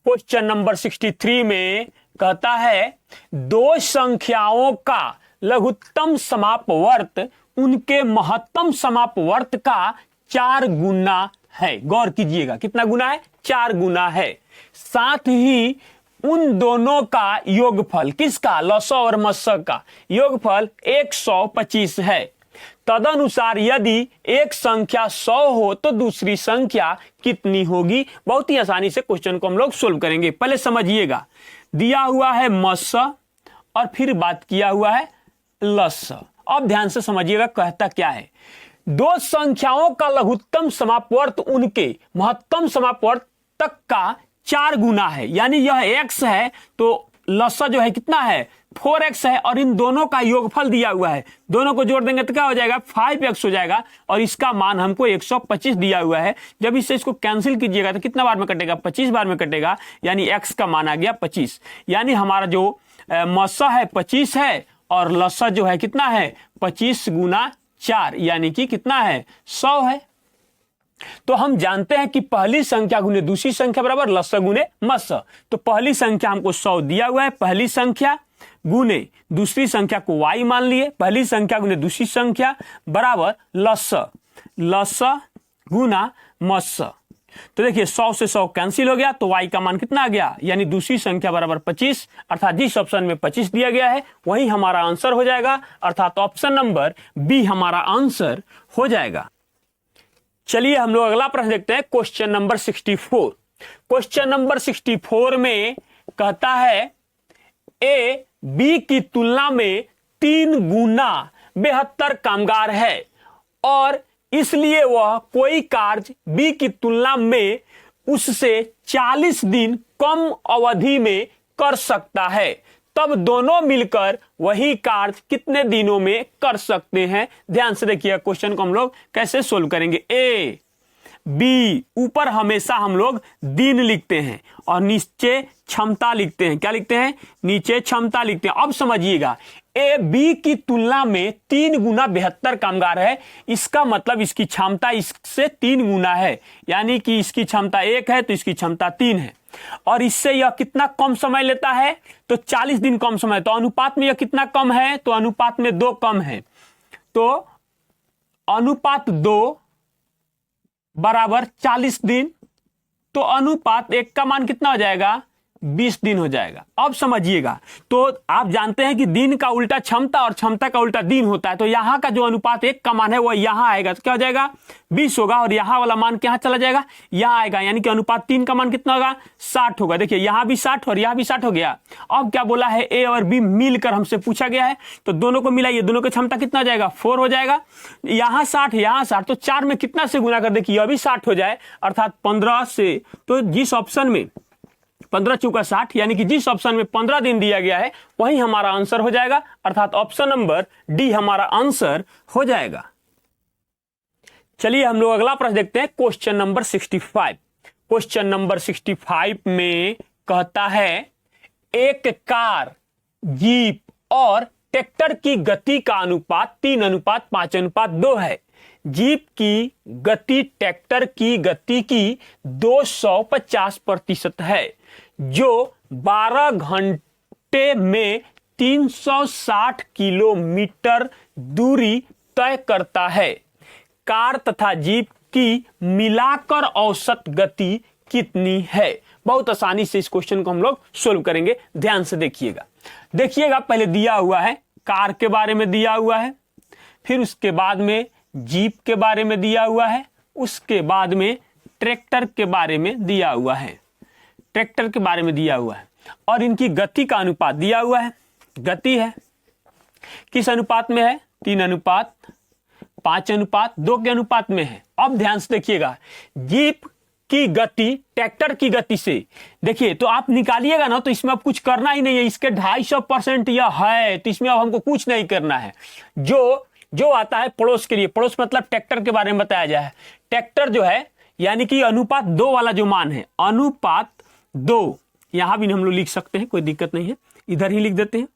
क्वेश्चन नंबर 63 में कहता है दो संख्याओं का लघुत्तम समापवर्त उनके महत्तम समापवर्त का 4 गुना है। गौर कीजिएगा कितना गुना है, 4 गुना है। साथ ही उन दोनों का योगफल, किसका, लसअ और मसअ का योगफल 125 है। तदनुसार यदि एक संख्या 100 हो तो दूसरी संख्या कितनी होगी। बहुत ही आसानी से क्वेश्चन को हम लोग सोल्व करेंगे। पहले समझिएगा, दिया हुआ है मसअ और फिर बात किया हुआ है लसअ। अब ध्यान से समझिएगा कहता क्या है, दो संख्याओं का लघुत्तम समापवर्त उनके महत्तम समापवर्त तक का 4 गुना है। यानी यह x है तो लसअ जो है कितना है 4x है, और इन दोनों का योगफल दिया हुआ है, दोनों को जोड़ देंगे तो क्या हो जाएगा 5x हो जाएगा, और इसका मान हमको 125 दिया हुआ है। जब इससे इसको कैंसिल कीजिएगा तो कितना बार में कटेगा 25 बार में कटेगा, यानी x का मान आ गया 25। यानी हमारा जो मसअ है 25 है और लसअ जो है कितना है 25 गुना 4, यानी कि कितना है 100 है। तो हम जानते हैं कि पहली संख्या गुने दूसरी संख्या बराबर लसअ गुने मसअ। तो पहली संख्या हमको 100 दिया हुआ है, पहली संख्या गुने दूसरी संख्या को y मान लिए, पहली संख्या गुने दूसरी संख्या बराबर लसअ गुना मसअ। तो देखिए 100 से 100 कैंसिल हो गया तो y का मान कितना आ गया, यानी दूसरी संख्या बराबर 25, अर्थात जिस ऑप्शन में 25 दिया गया है वही हमारा आंसर हो जाएगा, अर्थात ऑप्शन नंबर बी हमारा आंसर हो जाएगा। चलिए हम लोग अगला प्रश्न देखते हैं, क्वेश्चन नंबर 64। क्वेश्चन नंबर 64 में कहता है ए बी की तुलना में 3 गुना बेहतर कामगार है और इसलिए वह कोई कार्य बी की तुलना में उससे 40 दिन कम अवधि में कर सकता है। तब दोनों मिलकर वही कार्य कितने दिनों में कर सकते हैं। ध्यान से देखिए क्वेश्चन को हम लोग कैसे सोल्व करेंगे। ए बी, ऊपर हमेशा हम लोग दिन लिखते हैं और नीचे क्षमता लिखते हैं। क्या लिखते हैं, नीचे क्षमता लिखते हैं। अब समझिएगा, ए बी की तुलना में 3 गुना बेहतर कामगार है, इसका मतलब इसकी क्षमता इससे 3 गुना है, यानी कि इसकी क्षमता 1 है तो इसकी क्षमता 3 है, और इससे यह कितना कम समय लेता है तो 40 दिन कम समय। तो अनुपात में यह कितना कम है, तो अनुपात में 2 कम है, तो अनुपात 2 बराबर 40 दिन, तो अनुपात 1 का मान कितना हो जाएगा 20 दिन हो जाएगा। अब समझिएगा, तो आप जानते हैं कि दिन का उल्टा क्षमता और क्षमता का उल्टा दिन होता है, तो यहां का जो अनुपात 1 का मान है वो यहां आएगा, तो क्या हो जाएगा 20 होगा, और यहां वाला मान क्या चला जाएगा यहां आएगा, यानी कि अनुपात 3 का मान कितना होगा 60 होगा। देखिए यहां भी 60 और यहां भी 60 हो गया। अब क्या बोला है, ए और बी मिलकर हमसे पूछा गया है, तो दोनों को मिलाइए, दोनों की क्षमता कितना हो जाएगा 4 हो जाएगा। यहां 60 यहां 60, तो 4 में कितना से गुना कर दे कि यह भी 60 हो जाए, अर्थात 15 से। तो जिस ऑप्शन में 15 चौका 60, यानी कि जिस ऑप्शन में 15 दिन दिया गया है वही हमारा आंसर हो जाएगा, अर्थात ऑप्शन नंबर डी हमारा आंसर हो जाएगा। चलिए हम लोग अगला प्रश्न देखते हैं, क्वेश्चन नंबर 65। क्वेश्चन नंबर 65 में कहता है एक कार, जीप और ट्रैक्टर की गति का अनुपात 3:5:2 है। जीप की गति ट्रैक्टर की गति की 250% है, जो 12 घंटे में 360 किलोमीटर दूरी तय करता है। कार तथा जीप की मिलाकर औसत गति कितनी है? बहुत आसानी से इस क्वेश्चन को हम लोग सोल्व करेंगे। ध्यान से देखिएगा पहले दिया हुआ है कार के बारे में दिया हुआ है, फिर उसके बाद में जीप के बारे में दिया हुआ है, उसके बाद में ट्रैक्टर के बारे में दिया हुआ है, और इनकी गति का अनुपात दिया हुआ है। गति है किस अनुपात में है? 3:5:2 के अनुपात में है। अब ध्यान से देखिएगा, जीप की गति ट्रैक्टर की गति से, देखिए तो आप निकालिएगा ना, तो इसमें अब कुछ करना ही नहीं है, इसके 250% यह है, तो इसमें अब हमको कुछ नहीं करना है। जो आता है पड़ोस के लिए, पड़ोस मतलब ट्रैक्टर के बारे में बताया जाए। ट्रैक्टर जो है यानी कि अनुपात 2 वाला जो मान है, अनुपात 2, यहां भी हम लोग लिख सकते हैं, कोई दिक्कत नहीं है, इधर ही लिख देते हैं।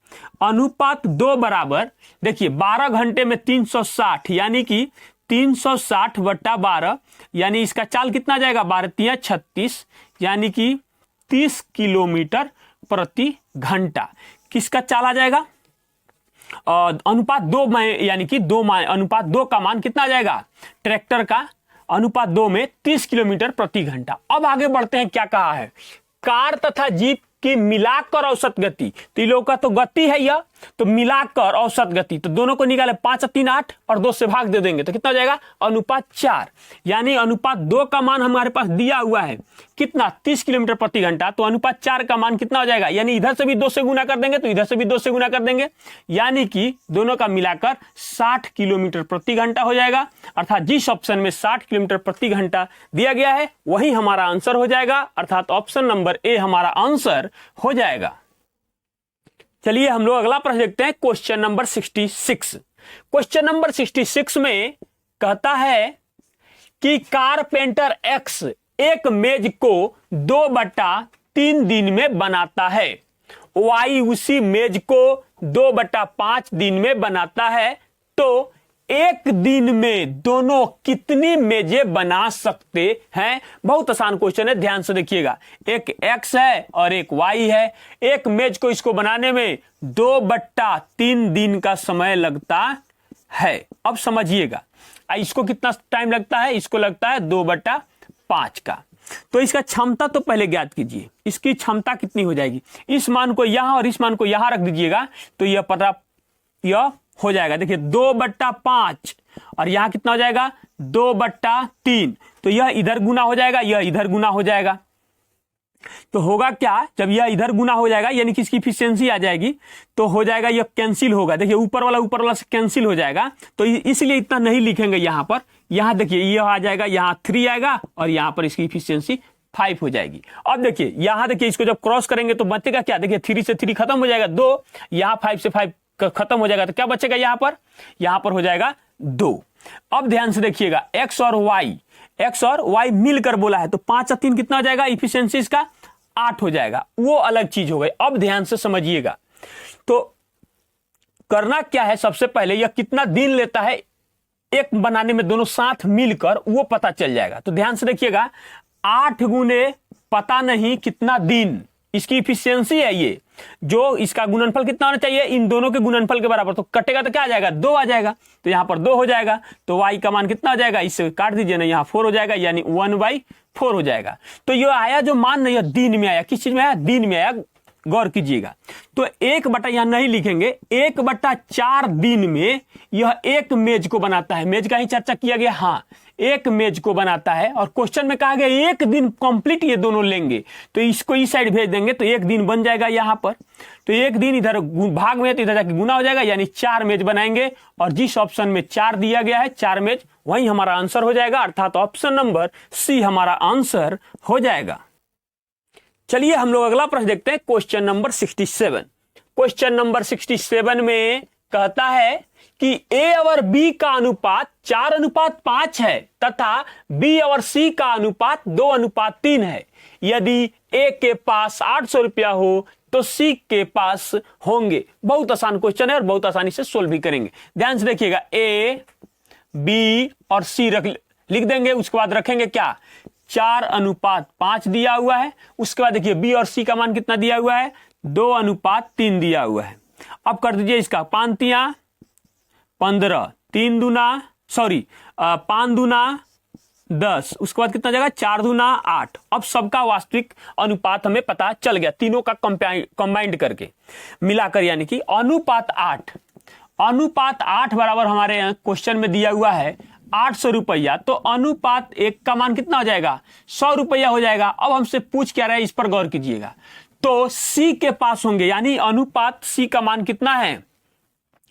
अनुपात 2 बराबर, देखिए 12 घंटे में 360 यानी कि 360/12, यानी इसका चाल कितना जाएगा? 12×3 = 36, यानी कि 30 किलोमीटर प्रति घंटा। किसका चाल आ जाएगा? अनुपात 2 में, यानी कि अनुपात 2 का मान कितना आ जाएगा? ट्रैक्टर का अनुपात 2 में 30 किलोमीटर प्रति घंटा। अब आगे बढ़ते हैं, क्या कहा है? कार तथा जीप की मिलाकर औसत गति, तो इन लोगों का तो गति है यह, तो मिलाकर औसत गति, तो दोनों को निकाले 5 3 8 और 2 से भाग दे देंगे तो कितना हो जाएगा? अनुपात 4, यानी अनुपात 2 का मान हमारे पास दिया हुआ है कितना? 30 किलोमीटर प्रति घंटा, तो अनुपात 4 का मान कितना हो जाएगा? यानी इधर से भी 2 से गुना कर देंगे तो इधर से भी 2 से गुना कर देंगे, यानी कि दोनों का मिलाकर 60 किलोमीटर प्रति घंटा हो जाएगा। अर्थात जिस ऑप्शन में 60 किलोमीटर प्रति घंटा दिया गया है वही हमारा आंसर हो जाएगा, अर्थात ऑप्शन नंबर ए हमारा आंसर हो जाएगा। चलिए हम लोग अगला प्रश्न देखते हैं, क्वेश्चन नंबर 66। क्वेश्चन नंबर 66 में कहता है कि कारपेंटर एक्स एक मेज को 2/3 दिन में बनाता है, वाई उसी मेज को 2/5 दिन में बनाता है, तो एक दिन में दोनों कितनी मेजें बना सकते हैं? बहुत आसान क्वेश्चन है, ध्यान से देखिएगा। एक एक्स है और एक वाई है, एक मेज को इसको बनाने में 2/3 दिन का समय लगता है। अब समझिएगा इसको कितना टाइम लगता है? इसको लगता है 2/5 का। तो इसका क्षमता तो पहले ज्ञात कीजिए, इसकी क्षमता कितनी हो जाएगी? इस मान को यहां और इस मान को यहां रख दीजिएगा तो यह हो जाएगा। देखिए 2/5 और यहां कितना हो जाएगा? 2/3, तो यह इधर गुना हो जाएगा, यह इधर गुना हो जाएगा। तो होगा क्या? जब यह इधर गुना हो जाएगा यानी कि इसकी इफिशियंसी आ जाएगी, तो हो जाएगा यह कैंसिल होगा। देखिए ऊपर वाला से कैंसिल हो जाएगा, तो इसलिए इतना नहीं लिखेंगे यहां पर। यहां देखिए यह आ जाएगा, यहां 3 आएगा और यहां पर इसकी इफिशियंसी 5 हो जाएगी। अब देखिए यहां देखिए इसको जब क्रॉस करेंगे तो बचेगा क्या? देखिए 3 से 3 खत्म हो जाएगा 2, यहां 5 से 5 खत्म हो जाएगा, तो क्या बचेगा? यहां पर हो जाएगा 2। अब ध्यान से देखिएगा, एक्स और वाई मिलकर बोला है, तो 5 और 3 कितना हो जाएगा? इफिशियंसी इसका 8 हो जाएगा, वो अलग चीज हो गई। अब ध्यान से समझिएगा, तो करना क्या है? सबसे पहले यह कितना दिन लेता है एक बनाने में, दोनों साथ मिलकर, वो पता चल जाएगा। तो ध्यान से देखिएगा, 8 गुने पता नहीं कितना दिन, इसकी इफिशियंसी है ये, जो इसका गुणनफल कितना होना चाहिए? इन दोनों के गुणनफल के बराबर, तो कटेगा तो क्या आ जाएगा? 2 आ जाएगा, तो यहां पर 2 हो जाएगा, तो y का मान कितना हो जाएगा? इससे काट दीजिए ना, यहां 4 हो जाएगा, यानी 1/4 हो जाएगा। तो ये आया जो मान नहीं, दिन में आया। किस चीज में आया? दिन में आया, गौर कीजिएगा। तो 1/, यहां नहीं लिखेंगे, 1/4 दिन में यह एक मेज को बनाता है। मेज का ही चर्चा किया गया, हाँ, एक मेज को बनाता है, और क्वेश्चन में कहा गया एक दिन कंप्लीट ये दोनों लेंगे, तो इसको इस साइड भेज देंगे तो एक दिन बन जाएगा यहां पर। तो एक दिन इधर भाग में तो इधर जाके गुना हो जाएगा, यानी 4 मेज बनाएंगे, और जिस ऑप्शन में 4 दिया गया है, 4 मेज, वही हमारा आंसर हो जाएगा, अर्थात ऑप्शन नंबर सी हमारा आंसर हो जाएगा। चलिए हम लोग अगला प्रश्न देखते हैं, क्वेश्चन नंबर 67। क्वेश्चन नंबर 67 में कहता है कि ए और बी का अनुपात 4:5 है तथा बी और सी का अनुपात 2:3 है। यदि ए के पास 800 रुपया हो तो सी के पास होंगे। बहुत आसान क्वेश्चन है और बहुत आसानी से सोल्व भी करेंगे। ध्यान से देखिएगा, ए बी और सी लिख देंगे। उसके बाद रखेंगे क्या, 4:5 दिया हुआ है। उसके बाद देखिए बी और सी का मान कितना दिया हुआ है, 2:3 दिया हुआ है। अब कर दीजिए इसका 5 तिया 15, 5 दूना 10, उसके बाद कितना जाएगा 4 दूना 8। अब सबका वास्तविक अनुपात हमें पता चल गया, तीनों का कंबाइंड करके मिलाकर, यानी कि अनुपात 8 बराबर हमारे यहाँ क्वेश्चन में दिया हुआ है 800 रुपया। तो अनुपात 1 का मान कितना हो जाएगा, 100 रुपया हो जाएगा। अब हमसे पूछ क्या रहा है, इस पर गौर कीजिएगा। तो सी के पास होंगे, यानी अनुपात सी का मान कितना है,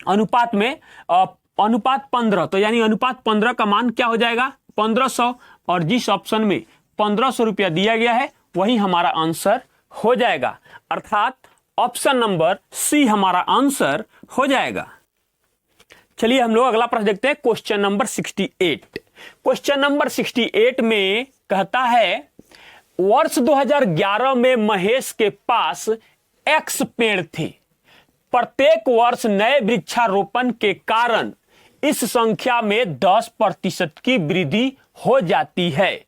अनुपात में अनुपात 15, तो यानी अनुपात 15 का मान क्या हो जाएगा 1500। और जिस ऑप्शन में 1500 रुपया दिया गया है वही हमारा आंसर हो जाएगा, अर्थात ऑप्शन नंबर सी हमारा आंसर हो जाएगा। चलिए हम लोग अगला प्रश्न देखते हैं, क्वेश्चन नंबर 68। क्वेश्चन नंबर 68 में कहता है वर्ष 2011 में महेश के पास X पेड़ थे। प्रत्येक वर्ष नए वृक्षारोपण के कारण इस संख्या में 10% की वृद्धि हो जाती है।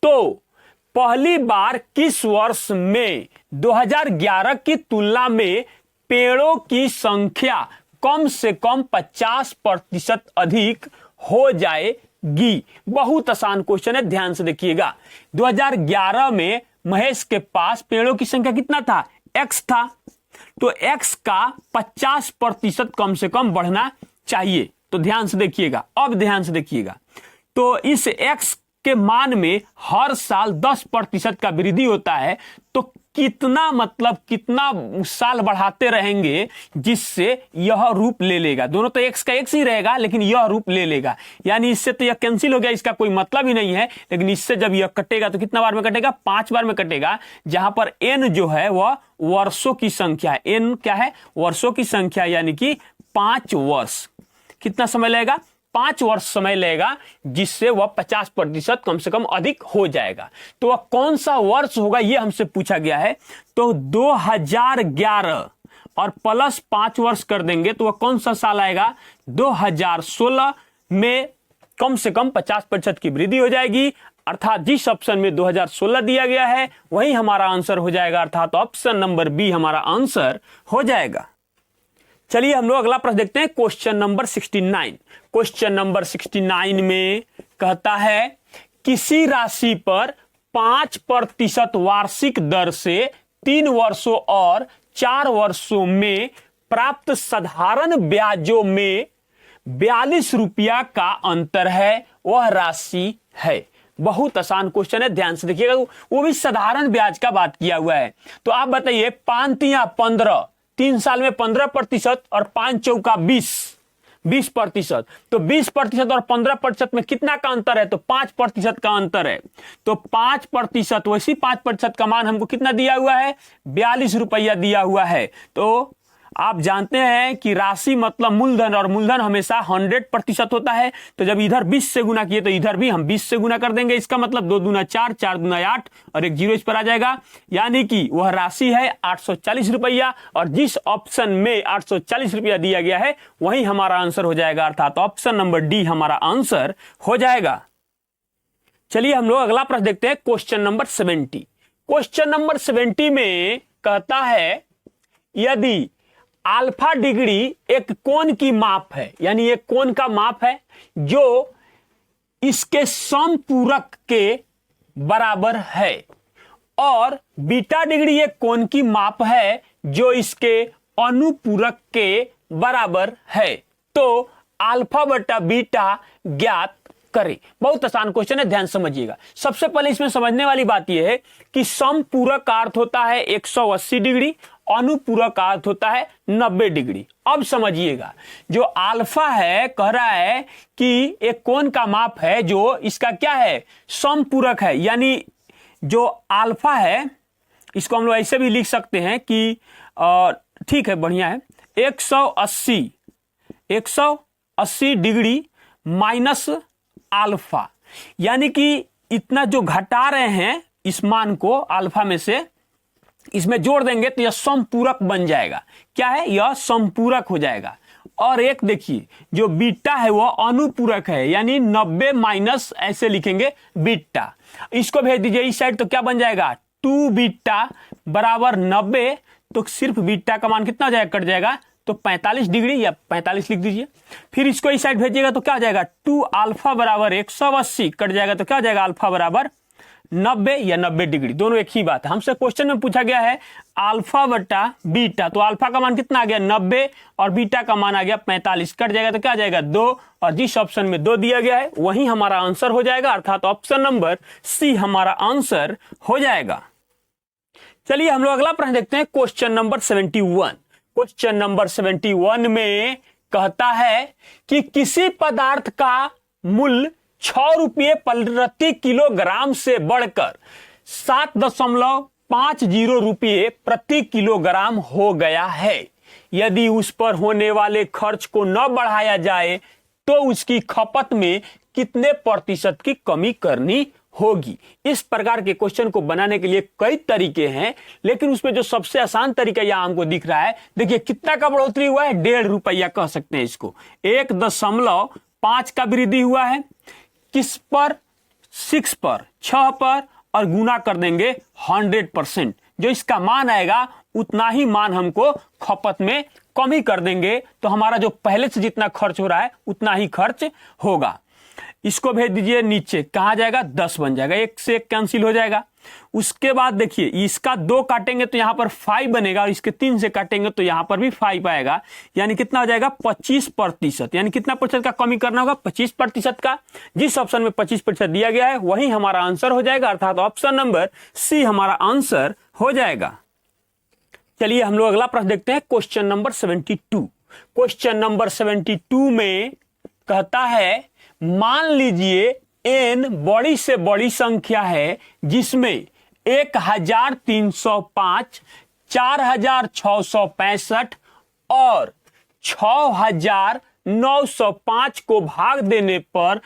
तो पहली बार किस वर्ष में 2011 की तुलना में पेड़ों की संख्या कम से कम 50% अधिक हो जाएगी? बहुत आसान क्वेश्चन है, ध्यान से देखिएगा। 2011 में महेश के पास पेड़ों की संख्या कितना था, X था। तो X का 50% कम से कम बढ़ना चाहिए। तो ध्यान से देखिएगा, अब ध्यान से देखिएगा। तो इस X के मान में हर साल 10% का वृद्धि होता है। तो कितना, मतलब कितना साल बढ़ाते रहेंगे जिससे यह रूप ले लेगा। दोनों तो X का X ही रहेगा, लेकिन यह रूप ले लेगा। यानी इससे तो यह कैंसिल हो गया, इसका कोई मतलब ही नहीं है। लेकिन इससे जब यह कटेगा तो कितना बार में कटेगा, 5 बार में कटेगा। जहां पर n जो है वह वर्षों की संख्या है। n क्या है, वर्षों की संख्या, यानी कि 5 वर्ष। कितना समय लगेगा, 5 वर्ष समय लगेगा, जिससे वह 50% कम से कम अधिक हो जाएगा। तो वह कौन सा वर्ष होगा यह हमसे पूछा गया है। तो 2011 और प्लस 5 वर्ष कर देंगे तो वह कौन सा साल आएगा, 2016 में कम से कम 50% की वृद्धि हो जाएगी। अर्थात जिस ऑप्शन में 2016 दिया गया है वही हमारा आंसर हो जाएगा, अर्थात ऑप्शन नंबर बी हमारा आंसर हो जाएगा। चलिए हम लोग अगला प्रश्न देखते हैं, क्वेश्चन नंबर 69। क्वेश्चन नंबर 69 में कहता है किसी राशि पर 5% वार्षिक दर से 3 वर्षों और 4 वर्षों में प्राप्त साधारण ब्याजों में 42 रुपया का अंतर है, वह राशि है। बहुत आसान क्वेश्चन है, ध्यान से देखिएगा। वो भी साधारण ब्याज का बात किया हुआ है। तो आप बताइए, 5 तिया 15, 3 साल में 15% और 5 चौका 20%। तो 20% और 15% में कितना का अंतर है, तो 5% का अंतर है। तो 5%, वैसी 5% का मान हमको कितना दिया हुआ है, 42 रुपया दिया हुआ है। तो आप जानते हैं कि राशि मतलब मूलधन, और मूलधन हमेशा 100% होता है। तो जब इधर 20 से गुना किए तो इधर भी हम 20 से गुना कर देंगे। इसका मतलब 2 दूना 4, 4 दूना 8 और एक जीरो इस पर आ जाएगा। यानी कि वह राशि है 840 रुपया, और जिस ऑप्शन में 840 रुपया दिया गया है वही हमारा आंसर हो जाएगा, अर्थात ऑप्शन नंबर डी हमारा आंसर हो जाएगा। चलिए हम लोग अगला प्रश्न देखते हैं, क्वेश्चन नंबर 70। क्वेश्चन नंबर 70 में कहता है यदि अल्फा डिग्री एक कोण की माप है, यानी एक कोण का माप है जो इसके समपूरक के बराबर है, और बीटा डिग्री एक कोण की माप है जो इसके अनुपूरक के बराबर है, तो अल्फा बटा बीटा ज्ञात करें। बहुत आसान क्वेश्चन है, ध्यान समझिएगा। सबसे पहले इसमें समझने वाली बात यह है कि समपूरक का अर्थ होता है 180 डिग्री, अनुपूरक का अर्थ होता है 90 डिग्री। अब समझिएगा, जो अल्फा है कह रहा है कि एक कोण का माप है जो इसका क्या है, समपूरक है। यानी जो अल्फा है इसको हम लोग ऐसे भी लिख सकते हैं कि ठीक है, बढ़िया है, 180 180 डिग्री माइनस अल्फा, यानी कि इतना जो घटा रहे हैं इस मान को अल्फा में से, इसमें जोड़ देंगे तो यह समपूरक बन जाएगा। क्या है? यह समपूरक हो जाएगा। और एक देखिए जो बीटा है वह अनुपूरक है, यानी 90 माइनस ऐसे लिखेंगे बीटा। इसको भेज दीजिए इस साइड तो क्या बन जाएगा? 2 बीटा बराबर 90, तो सिर्फ बीटा का मान कितना जाएगा? कट जाएगा तो 45 डिग्री या 45 लिख दीजिए। फिर इसको इस साइड भेजिएगा तो क्या हो जाएगा? 2 अल्फा बराबर 180 कट जाएगा तो क्या हो जाएगा? अल्फा बराबर 90 या 90 डिग्री, दोनों एक ही बात है। हमसे क्वेश्चन में पूछा गया है अल्फा बटा बीटा, तो अल्फा का मान कितना आ गया? 90 और बीटा का मान आ गया 45, कट जाएगा तो क्या आ जाएगा? 2, और जिस ऑप्शन में 2 दिया गया है वही हमारा आंसर हो जाएगा, अर्थात ऑप्शन नंबर सी हमारा आंसर हो जाएगा। चलिए हम लोग अगला प्रश्न देखते हैं, क्वेश्चन नंबर 71। क्वेश्चन नंबर 71 में कहता है कि किसी पदार्थ का मूल्य 6 रुपये प्रति किलोग्राम से बढ़कर 7.50 रुपये प्रति किलोग्राम हो गया है। यदि उस पर होने वाले खर्च को न बढ़ाया जाए तो उसकी खपत में कितने प्रतिशत की कमी करनी होगी। इस प्रकार के क्वेश्चन को बनाने के लिए कई तरीके हैं, लेकिन उसमें जो सबसे आसान तरीका यहां हमको दिख रहा है, देखिए कितना का बढ़ोतरी हुआ है? 1.5 रुपया कह सकते हैं इसको। 1.5 का वृद्धि हुआ है, किस पर? 6 पर, 6 पर, और गुना कर देंगे 100%। जो इसका मान आएगा उतना ही मान हमको खपत में कमी कर देंगे, तो हमारा जो पहले से जितना खर्च हो रहा है उतना ही खर्च होगा। इसको भेज दीजिए नीचे, कहां जाएगा? 10 बन जाएगा, 1 से 1 कैंसिल हो जाएगा। उसके बाद देखिए इसका 2 काटेंगे तो यहां पर 5 बनेगा, और इसके 3 से काटेंगे तो यहां पर भी 5 आएगा, यानी कितना हो जाएगा? 25%। यानी कितना प्रतिशत का कमी करना होगा? 25% का। जिस ऑप्शन में 25% दिया गया है वही हमारा आंसर हो जाएगा, अर्थात ऑप्शन नंबर सी हमारा आंसर हो जाएगा। चलिए हम लोग अगला प्रश्न देखते हैं, क्वेश्चन नंबर 72। क्वेश्चन नंबर 72 में कहता है मान लीजिए n बड़ी से बड़ी संख्या है जिसमें 1305, 4665 और 6905 को भाग देने पर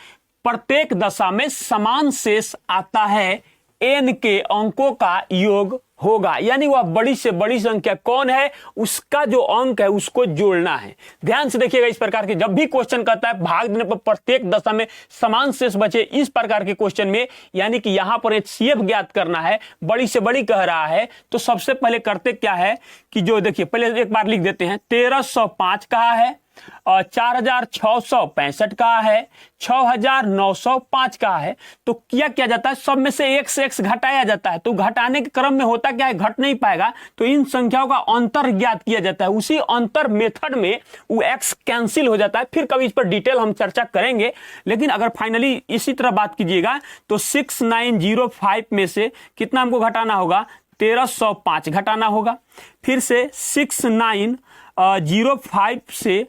प्रत्येक दशा में समान शेष आता है, n के अंकों का योग होगा। यानी वह बड़ी से बड़ी संख्या कौन है, उसका जो अंक है उसको जोड़ना है। ध्यान से देखिएगा, इस प्रकार के जब भी क्वेश्चन कहता है भाग देने पर प्रत्येक दशा में समान शेष बचे, इस प्रकार के क्वेश्चन में यानी कि यहां पर HCF ज्ञात करना है, बड़ी से बड़ी कह रहा है, तो सबसे पहले करते क्या है कि जो देखिए पहले एक बार लिख देते हैं, 1305 कहा है, 4665 कहा है, 6905 कहा है, तो क्या जाता है? सब में से एक से x घटाया जाता है। तो घटाने के क्रम में होता क्या है? घट नहीं पाएगा, तो इन संख्याओं का अंतर ज्ञात किया जाता है। उसी अंतर मेथड में वो x कैंसिल हो जाता है। फिर कभी इस पर डिटेल हम चर्चा करेंगे, लेकिन अगर फाइनली इसी तरह बात कीजिएगा तो 6905 में से कितना हमको घटाना होगा? 1305 घटाना होगा। फिर से 6905 से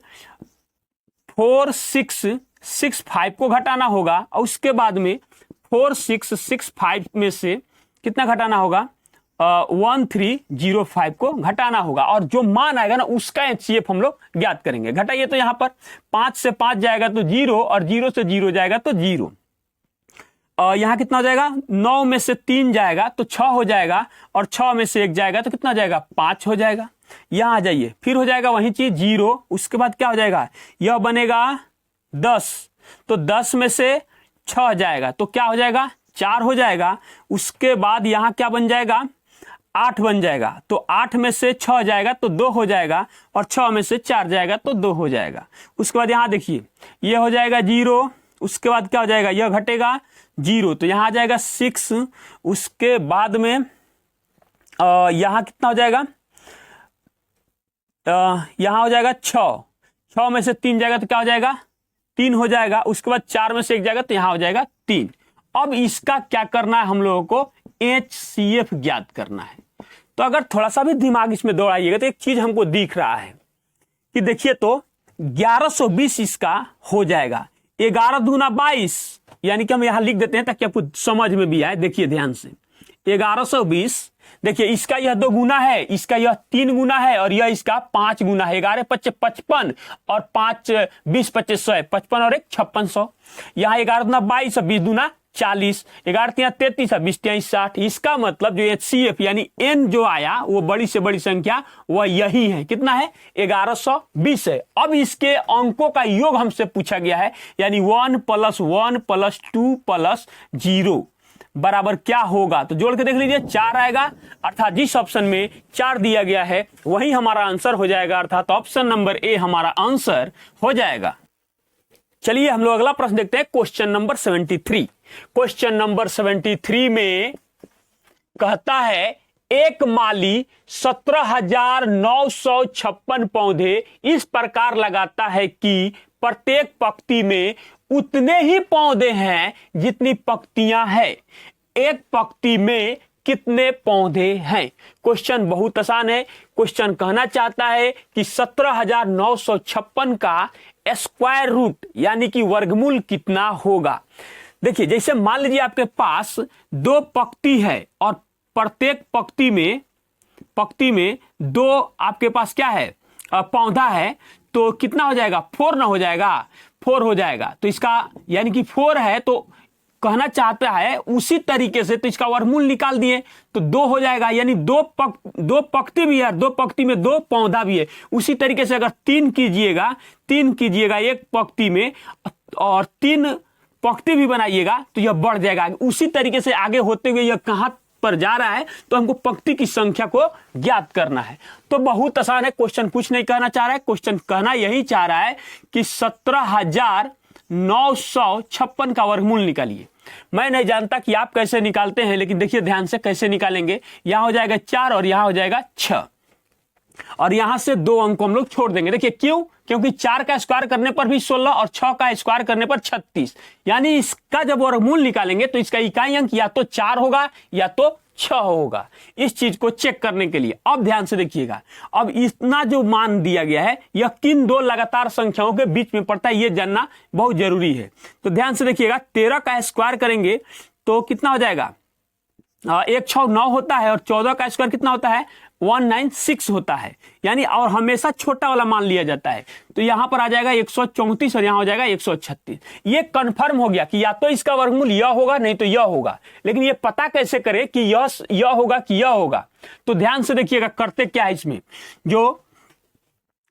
4665 को घटाना होगा, और उसके बाद में 4665 में से कितना घटाना होगा? 1305 को घटाना होगा, और जो मान आएगा ना उसका HCF हम लोग ज्ञात करेंगे। घटाइए तो यहां पर 5 से 5 जाएगा तो 0, और 0 से 0 जाएगा तो 0। यहां कितना हो जाएगा? 9 में से 3 जाएगा तो 6 हो जाएगा, और 6 में से 1 जाएगा तो कितना जाएगा? 5 हो जाएगा। यहां आ जाइए, फिर हो जाएगा वही चीज 0। उसके बाद क्या हो जाएगा? यह बनेगा 10, तो 10 में से 6 जाएगा तो क्या हो जाएगा? 4 हो जाएगा। उसके बाद यहां क्या बन जाएगा? 8 बन जाएगा, तो 8 में से 6 जाएगा तो 2 हो जाएगा, और 6 में से 4 जाएगा तो 2 हो जाएगा। उसके बाद यहां देखिए यह हो जाएगा 0। उसके बाद क्या हो जाएगा? यह घटेगा 0, तो यहां आ जाएगा 6। उसके बाद में यहां कितना हो जाएगा? यहां हो जाएगा 6। 6 में से 3 जाएगा तो क्या हो जाएगा? 3 हो जाएगा। उसके बाद 4 में से 1 जाएगा तो यहां हो जाएगा 3। अब इसका क्या करना है? हम लोगों को HCF ज्ञात करना है। तो अगर थोड़ा सा भी दिमाग इसमें दौड़ाइएगा तो एक चीज हमको दिख रहा है कि देखिए, तो 1120 इसका हो जाएगा। 11 दूना 22, यानी कि हम यहां लिख देते हैं ताकि आपको समझ में भी आए। देखिए ध्यान से, 1120 देखिए इसका यह 2 गुना है, इसका यह 3 गुना है और यह इसका 5 गुना है। 11 पच्चे 55 और 5 20 पच्चे 100, 55 और 1 5600। यहाँ 11 दूना 22 और 20 दूना 40, 11 तिया 33 और 20 तिया 60। इसका मतलब जो HCF यानी n जो आया वो बड़ी से बड़ी संख्या वह यही है। कितना है? 1120 है। अब इसके अंकों का योग हमसे पूछा गया है, यानी 1 + 1 + 2 + 0 बराबर क्या होगा? तो जोड़ के देख लीजिए, 4 आएगा, अर्थात जिस ऑप्शन में 4 दिया गया है वही हमारा आंसर हो जाएगा, अर्थात ऑप्शन नंबर ए हमारा आंसर हो जाएगा। चलिए हम लोग अगला प्रश्न देखते हैं, क्वेश्चन नंबर 73। क्वेश्चन नंबर 73 में कहता है एक माली 17,956 पौधे इस प्रकार लगाता है कि प्रत्येक पंक्ति में उतने ही पौधे हैं जितनी पंक्तियां हैं। एक पंक्ति में कितने पौधे हैं? क्वेश्चन बहुत आसान है। क्वेश्चन कहना चाहता है कि 17,956 का स्क्वायर रूट यानी कि वर्गमूल कितना होगा। देखिए जैसे मान लीजिए आपके पास 2 पंक्ति है और प्रत्येक पंक्ति में 2 आपके पास क्या है? पौधा है, तो कितना हो जाएगा? 4 ना हो जाएगा? 4 हो जाएगा। तो इसका यानी कि 4 है, तो कहना चाहता है उसी तरीके से तो इसका वर्गमूल निकाल दिए तो 2 हो जाएगा, यानी 2 पंक्ति भी है, 2 पंक्ति में 2 पौधा भी है। उसी तरीके से अगर 3 कीजिएगा एक पंक्ति में और 3 पंक्ति भी बनाइएगा तो यह बढ़ जाएगा। उसी तरीके से आगे होते हुए यह कहां पर जा रहा है, तो हमको पंक्ति की संख्या को ज्ञात करना है। तो बहुत आसान है, क्वेश्चन कुछ नहीं कहना चाह रहा है, क्वेश्चन कहना यही चाह रहा है कि 17,956 का वर्गमूल निकालिए। मैं नहीं जानता कि आप कैसे निकालते हैं, लेकिन देखिए ध्यान से कैसे निकालेंगे। यहां हो जाएगा 4 और यहां हो जाएगा 6 और यहां से 2 अंक हम लोग छोड़ देंगे। देखिए क्यों? क्योंकि 4 का स्क्वायर करने पर भी 16 और 6 का स्क्वायर करने पर 36, यानी इसका जब वर्गमूल निकालेंगे तो इसका इकाई अंक या तो 4 होगा या तो 6 होगा। इस चीज को चेक करने के लिए अब ध्यान से देखिएगा, अब इतना जो मान दिया गया है यह किन 2 लगातार संख्याओं के बीच में पड़ता है, यह जानना बहुत जरूरी है। तो ध्यान से देखिएगा, 13 का स्क्वायर करेंगे तो कितना हो जाएगा? 1 6 9 होता है और 14 का स्क्वायर कितना होता है? 196 होता है, यानी और हमेशा छोटा वाला मान लिया जाता है। तो यहां पर आ जाएगा 134 और यहां हो जाएगा 136। ये कंफर्म हो गया कि या तो इसका वर्गमूल यह होगा नहीं तो यह होगा, लेकिन ये पता कैसे करें कि यह होगा कि यह होगा? तो ध्यान से देखिएगा करते क्या है इसमें, जो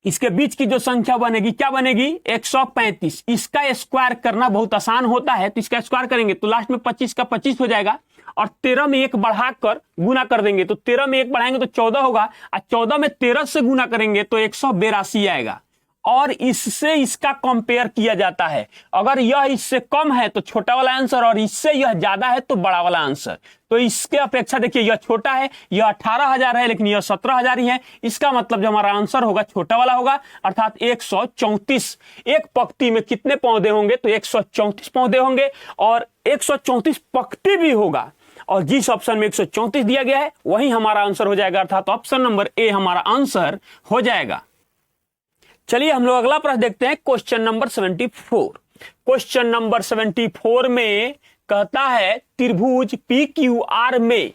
इसके बीच की जो संख्या बनेगी क्या बनेगी? 135। इसका स्क्वायर करना बहुत आसान होता है, तो इसका स्क्वायर करेंगे तो लास्ट में 25 का 25 हो जाएगा और 13 में 1 बढ़ाकर गुना कर देंगे तो 13 में 1 बढ़ाएंगे तो 14 होगा और 14 में 13 से गुना करेंगे तो 182 आएगा। और इससे इसका कंपेयर किया जाता है, अगर यह इससे कम है तो छोटा वाला आंसर और इससे यह ज्यादा है तो बड़ा वाला आंसर। तो इसके अपेक्षा देखिए यह छोटा है, यह 18,000 है लेकिन यह 17,000 ही है। इसका मतलब जो हमारा आंसर होगा छोटा वाला होगा, अर्थात 134। एक पंक्ति में कितने पौधे होंगे? तो 134 पौधे होंगे और 134 पंक्ति भी होगा और जिस ऑप्शन में 134 दिया गया है वही हमारा आंसर हो जाएगा, अर्थात ऑप्शन नंबर ए हमारा आंसर हो जाएगा। चलिए हम लोग अगला प्रश्न देखते हैं, क्वेश्चन नंबर 74। क्वेश्चन नंबर 74 में कहता है त्रिभुज PQR में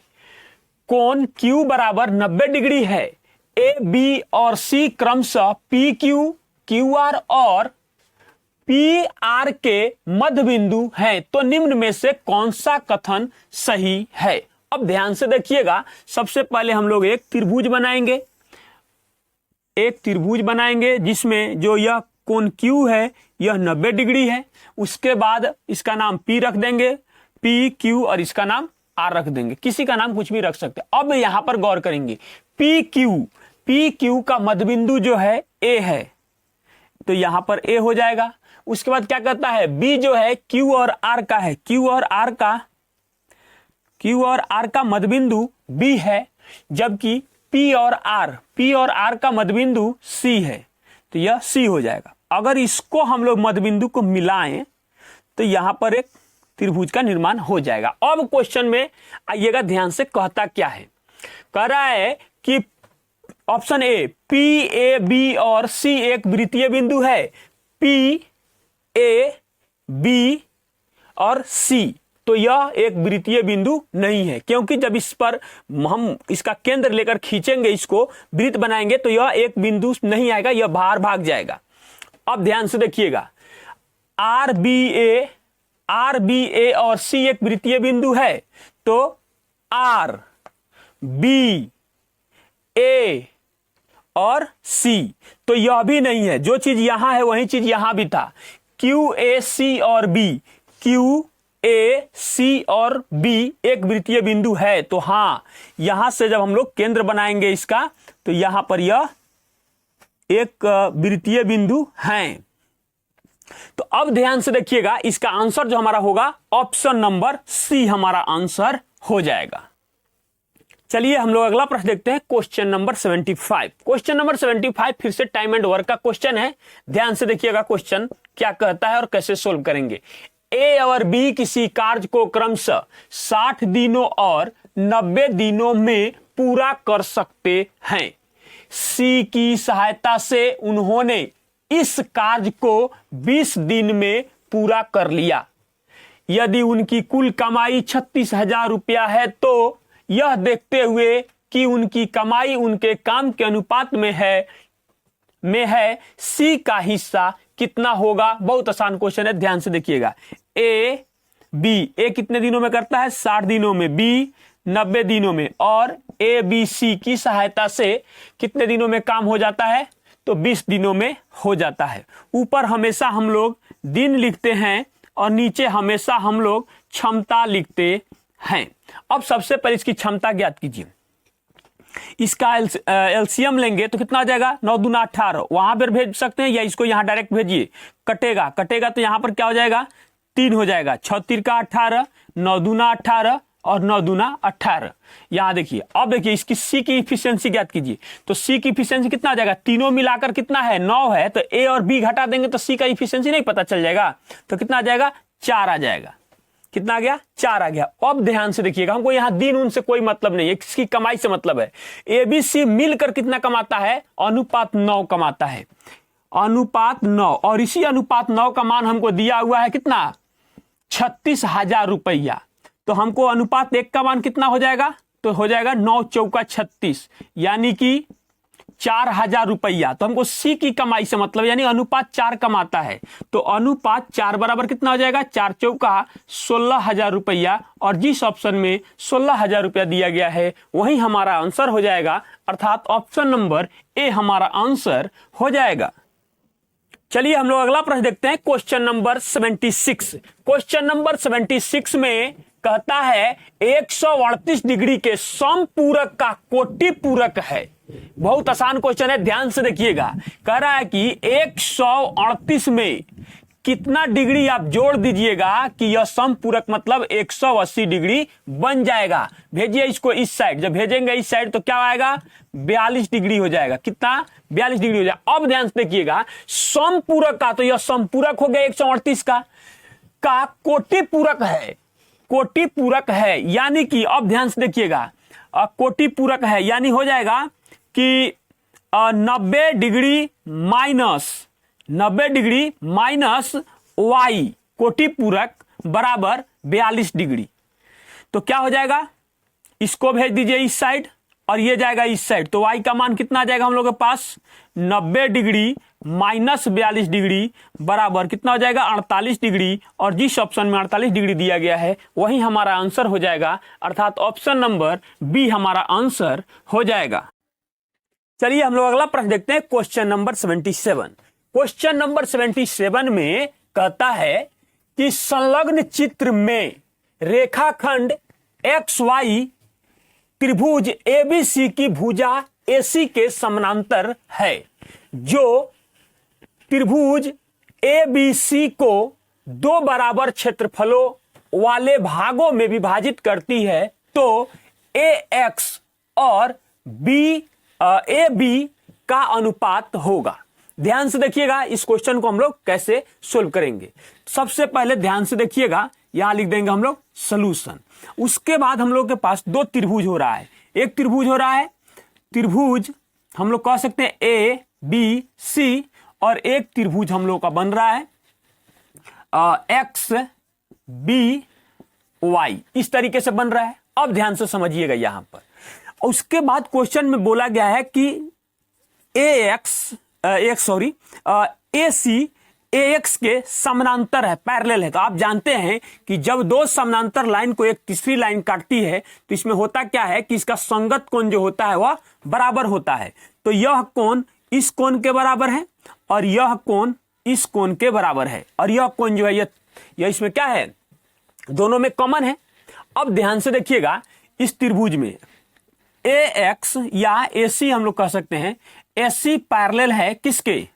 कोण Q बराबर 90 डिग्री है। A, B और C क्रमशः PQ, QR और PR के मध्य बिंदु है, तो निम्न में से कौन सा कथन सही है? अब ध्यान से देखिएगा, सबसे पहले हम लोग एक त्रिभुज बनाएंगे जिसमें जो यह कोण Q है यह 90 डिग्री है। उसके बाद इसका नाम P रख देंगे, PQ, और इसका नाम R रख देंगे, किसी का नाम कुछ भी रख सकते। अब यहां पर गौर करेंगे, PQ का मध्यबिंदु जो है A है, तो यहां पर A हो जाएगा। उसके बाद क्या करता है, B जो है Q और R का है, Q और R का मध्यबिंदु B है, जबकि P और R का मध्यबिंदु C है, तो यह C हो जाएगा। अगर इसको हम लोग मध्यबिंदु को मिलाएं तो यहां पर एक त्रिभुज का निर्माण हो जाएगा। अब क्वेश्चन में आइएगा, ध्यान से कहता क्या है, कह रहा है कि option A P, A, B और C एक वृत्तीय बिंदु है, P, A, B और C, तो यह एक वृत्तीय बिंदु नहीं है, क्योंकि जब इस पर हम इसका केंद्र लेकर खींचेंगे, इसको वृत्त बनाएंगे, तो यह एक बिंदु नहीं आएगा, यह बाहर भाग जाएगा। अब ध्यान से देखिएगा, आर बी ए और सी एक वृत्तीय बिंदु है, तो आर बी ए और सी, तो यह भी नहीं है। जो चीज यहां है वही चीज यहां भी था। क्यू ए सी और बी, क्यू ए सी और बी एक वृत्तीय बिंदु है, तो हां, यहां से जब हम लोग केंद्र बनाएंगे इसका, तो यहां पर यह एक वृत्तीय बिंदु है। तो अब ध्यान से देखिएगा, इसका आंसर जो हमारा होगा ऑप्शन नंबर सी हमारा आंसर हो जाएगा। चलिए हम लोग अगला प्रश्न देखते हैं, क्वेश्चन नंबर 75। क्वेश्चन नंबर 75 फिर से टाइम एंड वर्क का क्वेश्चन है। ध्यान से देखिएगा क्वेश्चन क्या कहता है और कैसे सोल्व करेंगे। ए और बी किसी कार्य को क्रमशः 60 दिनों और 90 दिनों में पूरा कर सकते हैं। सी की सहायता से उन्होंने इस कार्य को 20 दिन में पूरा कर लिया। यदि उनकी कुल कमाई 36,000 रुपया है, तो यह देखते हुए कि उनकी कमाई उनके काम के अनुपात में है सी का हिस्सा कितना होगा। बहुत आसान क्वेश्चन है, ध्यान से देखिएगा। ए कितने दिनों में करता है? 60 दिनों में, बी 90 दिनों में, और ए बी सी की सहायता से कितने दिनों में काम हो जाता है? तो 20 दिनों में हो जाता है। ऊपर हमेशा हम लोग दिन लिखते हैं और नीचे हमेशा हम लोग क्षमता लिखते हैं। अब सबसे पहले इसकी क्षमता ज्ञात कीजिए। इसका एलसीएम लेंगे तो कितना आ जाएगा? 9 दूना 18। वहां पर भेज सकते हैं या इसको यहां डायरेक्ट भेजिए। कटेगा तो यहां पर क्या हो जाएगा? 3 हो जाएगा। 6 3 का 18, 9 दूना 18 और 9 दूना 18। यहां देखिए, अब देखिए इसकी सी की इफिशियंसी ज्ञात कीजिए। तो सी की इफिशियंसी कितना आ जाएगा? तीनों मिलाकर कितना है? 9 है। तो ए और बी घटा देंगे तो सी का इफिशियंसी नहीं पता चल जाएगा। तो कितना आ जाएगा? 4 आ जाएगा। कितना आ गया? 4 आ गया। अब ध्यान से देखिएगा, हमको यहां दिन उनसे कोई मतलब नहीं है, इसकी कमाई से मतलब है। एबीसी मिलकर कितना कमाता है? अनुपात 9 कमाता है। अनुपात 9, और इसी अनुपात 9 का मान हमको दिया हुआ है कितना? 36,000 रुपया। तो हमको अनुपात 1 का मान कितना हो जाएगा? तो हो जाएगा 9 चौका 36, यानी कि 4,000 रुपया। तो हमको सी की कमाई से मतलब, यानी अनुपात 4 कमाता है। तो अनुपात 4 बराबर कितना हो जाएगा? 4 चौका 16,000 रुपया, और जिस ऑप्शन में 16,000 रुपया दिया गया है वही हमारा आंसर हो जाएगा, अर्थात ऑप्शन नंबर ए हमारा आंसर हो जाएगा। चलिए हम लोग अगला प्रश्न देखते हैं, क्वेश्चन नंबर 76। क्वेश्चन नंबर 76 में कहता है 138 डिग्री के समपूरक का कोटि पूरक है। बहुत आसान क्वेश्चन है, ध्यान से देखिएगा। कह रहा है कि 138 में कितना डिग्री आप जोड़ दीजिएगा कि यह समपूरक मतलब 180 डिग्री बन जाएगा। भेजिए इसको इस साइड। जब भेजेंगे इस साइड तो क्या आएगा? 42 डिग्री हो जाएगा। कितना? 42 डिग्री हो जाएगा। अब ध्यान से देखिएगा, समपूरक का, तो यह समपूरक हो गया 138 का कोटि पूरक है। कोटि पूरक है यानी कि, अब ध्यान से देखिएगा, कोटि पूरक है यानी हो जाएगा कि 90 डिग्री माइनस वाई कोटि पूरक बराबर 42 डिग्री। तो क्या हो जाएगा? इसको भेज दीजिए इस साइड और ये जाएगा इस साइड। तो वाई का मान कितना आ जाएगा हम लोग के पास? 90 डिग्री माइनस 42 डिग्री बराबर कितना हो जाएगा? 48 डिग्री, और जिस ऑप्शन में 48 डिग्री दिया गया है वही हमारा आंसर हो जाएगा, अर्थात ऑप्शन नंबर बी हमारा आंसर हो जाएगा। चलिए हम लोग अगला प्रश्न देखते हैं, क्वेश्चन नंबर 77। क्वेश्चन नंबर 77 में कहता है कि संलग्न चित्र में रेखाखंड XY त्रिभुज ABC की भुजा AC के समानांतर है, जो त्रिभुज ABC को 2 बराबर क्षेत्रफलों वाले भागों में विभाजित करती है। तो AX और AB का अनुपात होगा। ध्यान से देखिएगा, इस क्वेश्चन को हम लोग कैसे सोल्व करेंगे। सबसे पहले ध्यान से देखिएगा, यहां लिख देंगे हम लोग सॉल्यूशन। उसके बाद हम लोग के पास 2 त्रिभुज हो रहा है। एक त्रिभुज हो रहा है, त्रिभुज हम लोग कह सकते हैं ABC, और एक त्रिभुज हम लोग का बन रहा है XB y इस तरीके से बन रहा है। अब ध्यान से समझिएगा यहां पर, उसके बाद क्वेश्चन में बोला गया है कि AC AX के समानांतर है, पैरेलल है। तो आप जानते हैं कि जब दो समानांतर लाइन को एक तीसरी लाइन काटती है तो इसमें होता क्या है कि इसका संगत कोण जो होता है वह बराबर होता है। तो यह कोण इस कोण के बराबर है और यह कोण इस कोण के बराबर है, और यह कोण जो है यह इसमें क्या है, दोनों में कॉमन है। अब ध्यान से देखिएगा, इस त्रिभुज में AX या AC हम लोग कह सकते हैं, AC पैरेलल है किसके,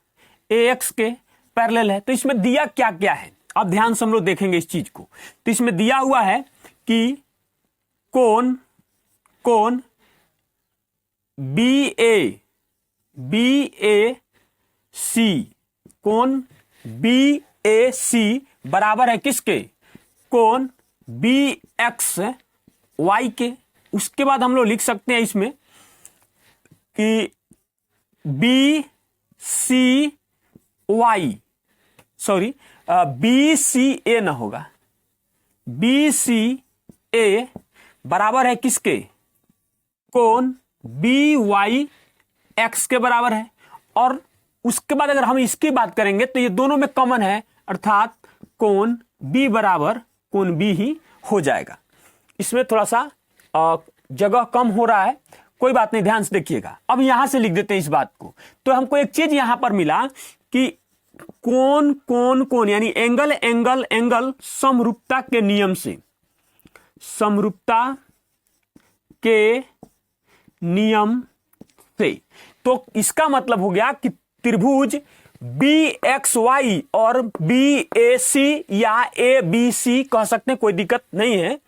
AX के पैरेलल है। तो इसमें दिया क्या क्या है, अब ध्यान से हम लोग देखेंगे इस चीज को। तो इसमें दिया हुआ है कि कोण BAC, कोण BAC बराबर है किसके, कोण BXY के। उसके बाद हम लोग लिख सकते हैं इसमें कि BCA ना होगा, BCA बराबर है किसके, कोण BYX के बराबर है। और उसके बाद अगर हम इसकी बात करेंगे तो ये दोनों में कॉमन है, अर्थात कोण B बराबर कोण B ही हो जाएगा। इसमें थोड़ा सा जगह कम हो रहा है, कोई बात नहीं, ध्यान से देखिएगा। अब यहां से लिख देते हैं इस बात को। तो हमको एक चीज यहां पर मिला कि कोण यानी एंगल समरूपता के नियम से, तो इसका मतलब हो गया कि त्रिभुज BXY और BAC या ABC कह सकते हैं, कोई दिक्कत नहीं है।